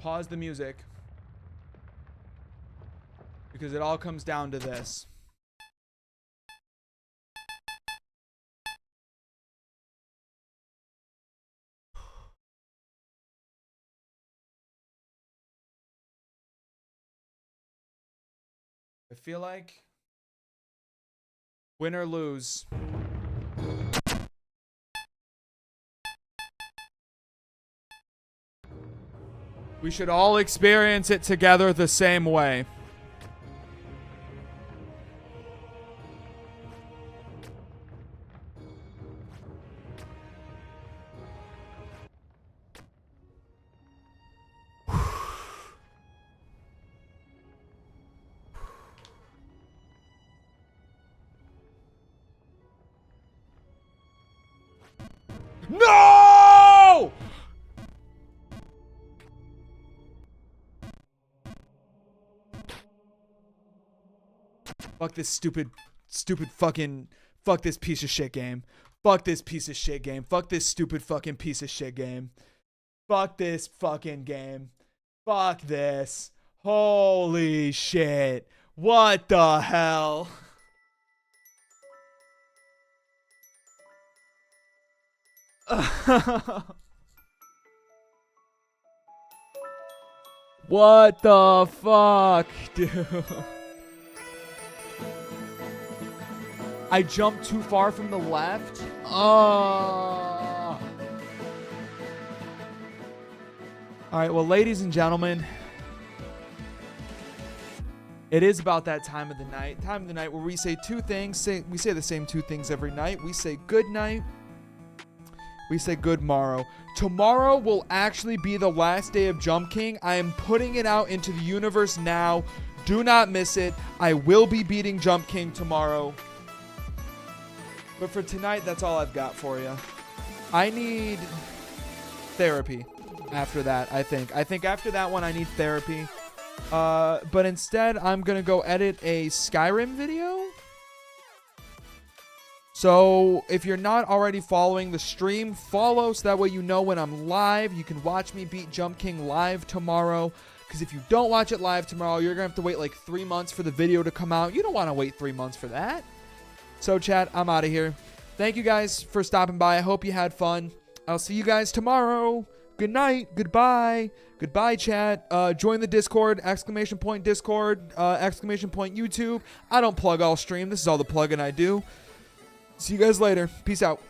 Pause the music, because it all comes down to this. I feel like win or lose, we should all experience it together the same way. No! Fuck this stupid fucking, fuck this piece of shit game. Fuck this piece of shit game. Fuck this stupid fucking piece of shit game. Fuck this fucking game. Fuck this. Holy shit. What the hell? What the fuck, dude? I jumped too far from the left. Oh. All right, well, ladies and gentlemen, it is about that time of the night. Time of the night where we say two things. We say the same two things every night. We say good night. We say good morrow. Tomorrow will actually be the last day of Jump King. I am putting it out into the universe now. Do not miss it. I will be beating Jump King tomorrow. But for tonight, that's all I've got for you. I need therapy after that, I think. I think after that one, I need therapy. But instead, I'm going to go edit a Skyrim video. So if you're not already following the stream, follow so that way you know when I'm live. You can watch me beat Jump King live tomorrow. Because if you don't watch it live tomorrow, you're going to have to wait like 3 months for the video to come out. You don't want to wait 3 months for that. So, chat, I'm out of here. Thank you guys for stopping by. I hope you had fun. I'll see you guys tomorrow. Good night. Goodbye. Goodbye, chat. Join the Discord. Discord. YouTube. I don't plug all stream. This is all the plugging I do. See you guys later. Peace out.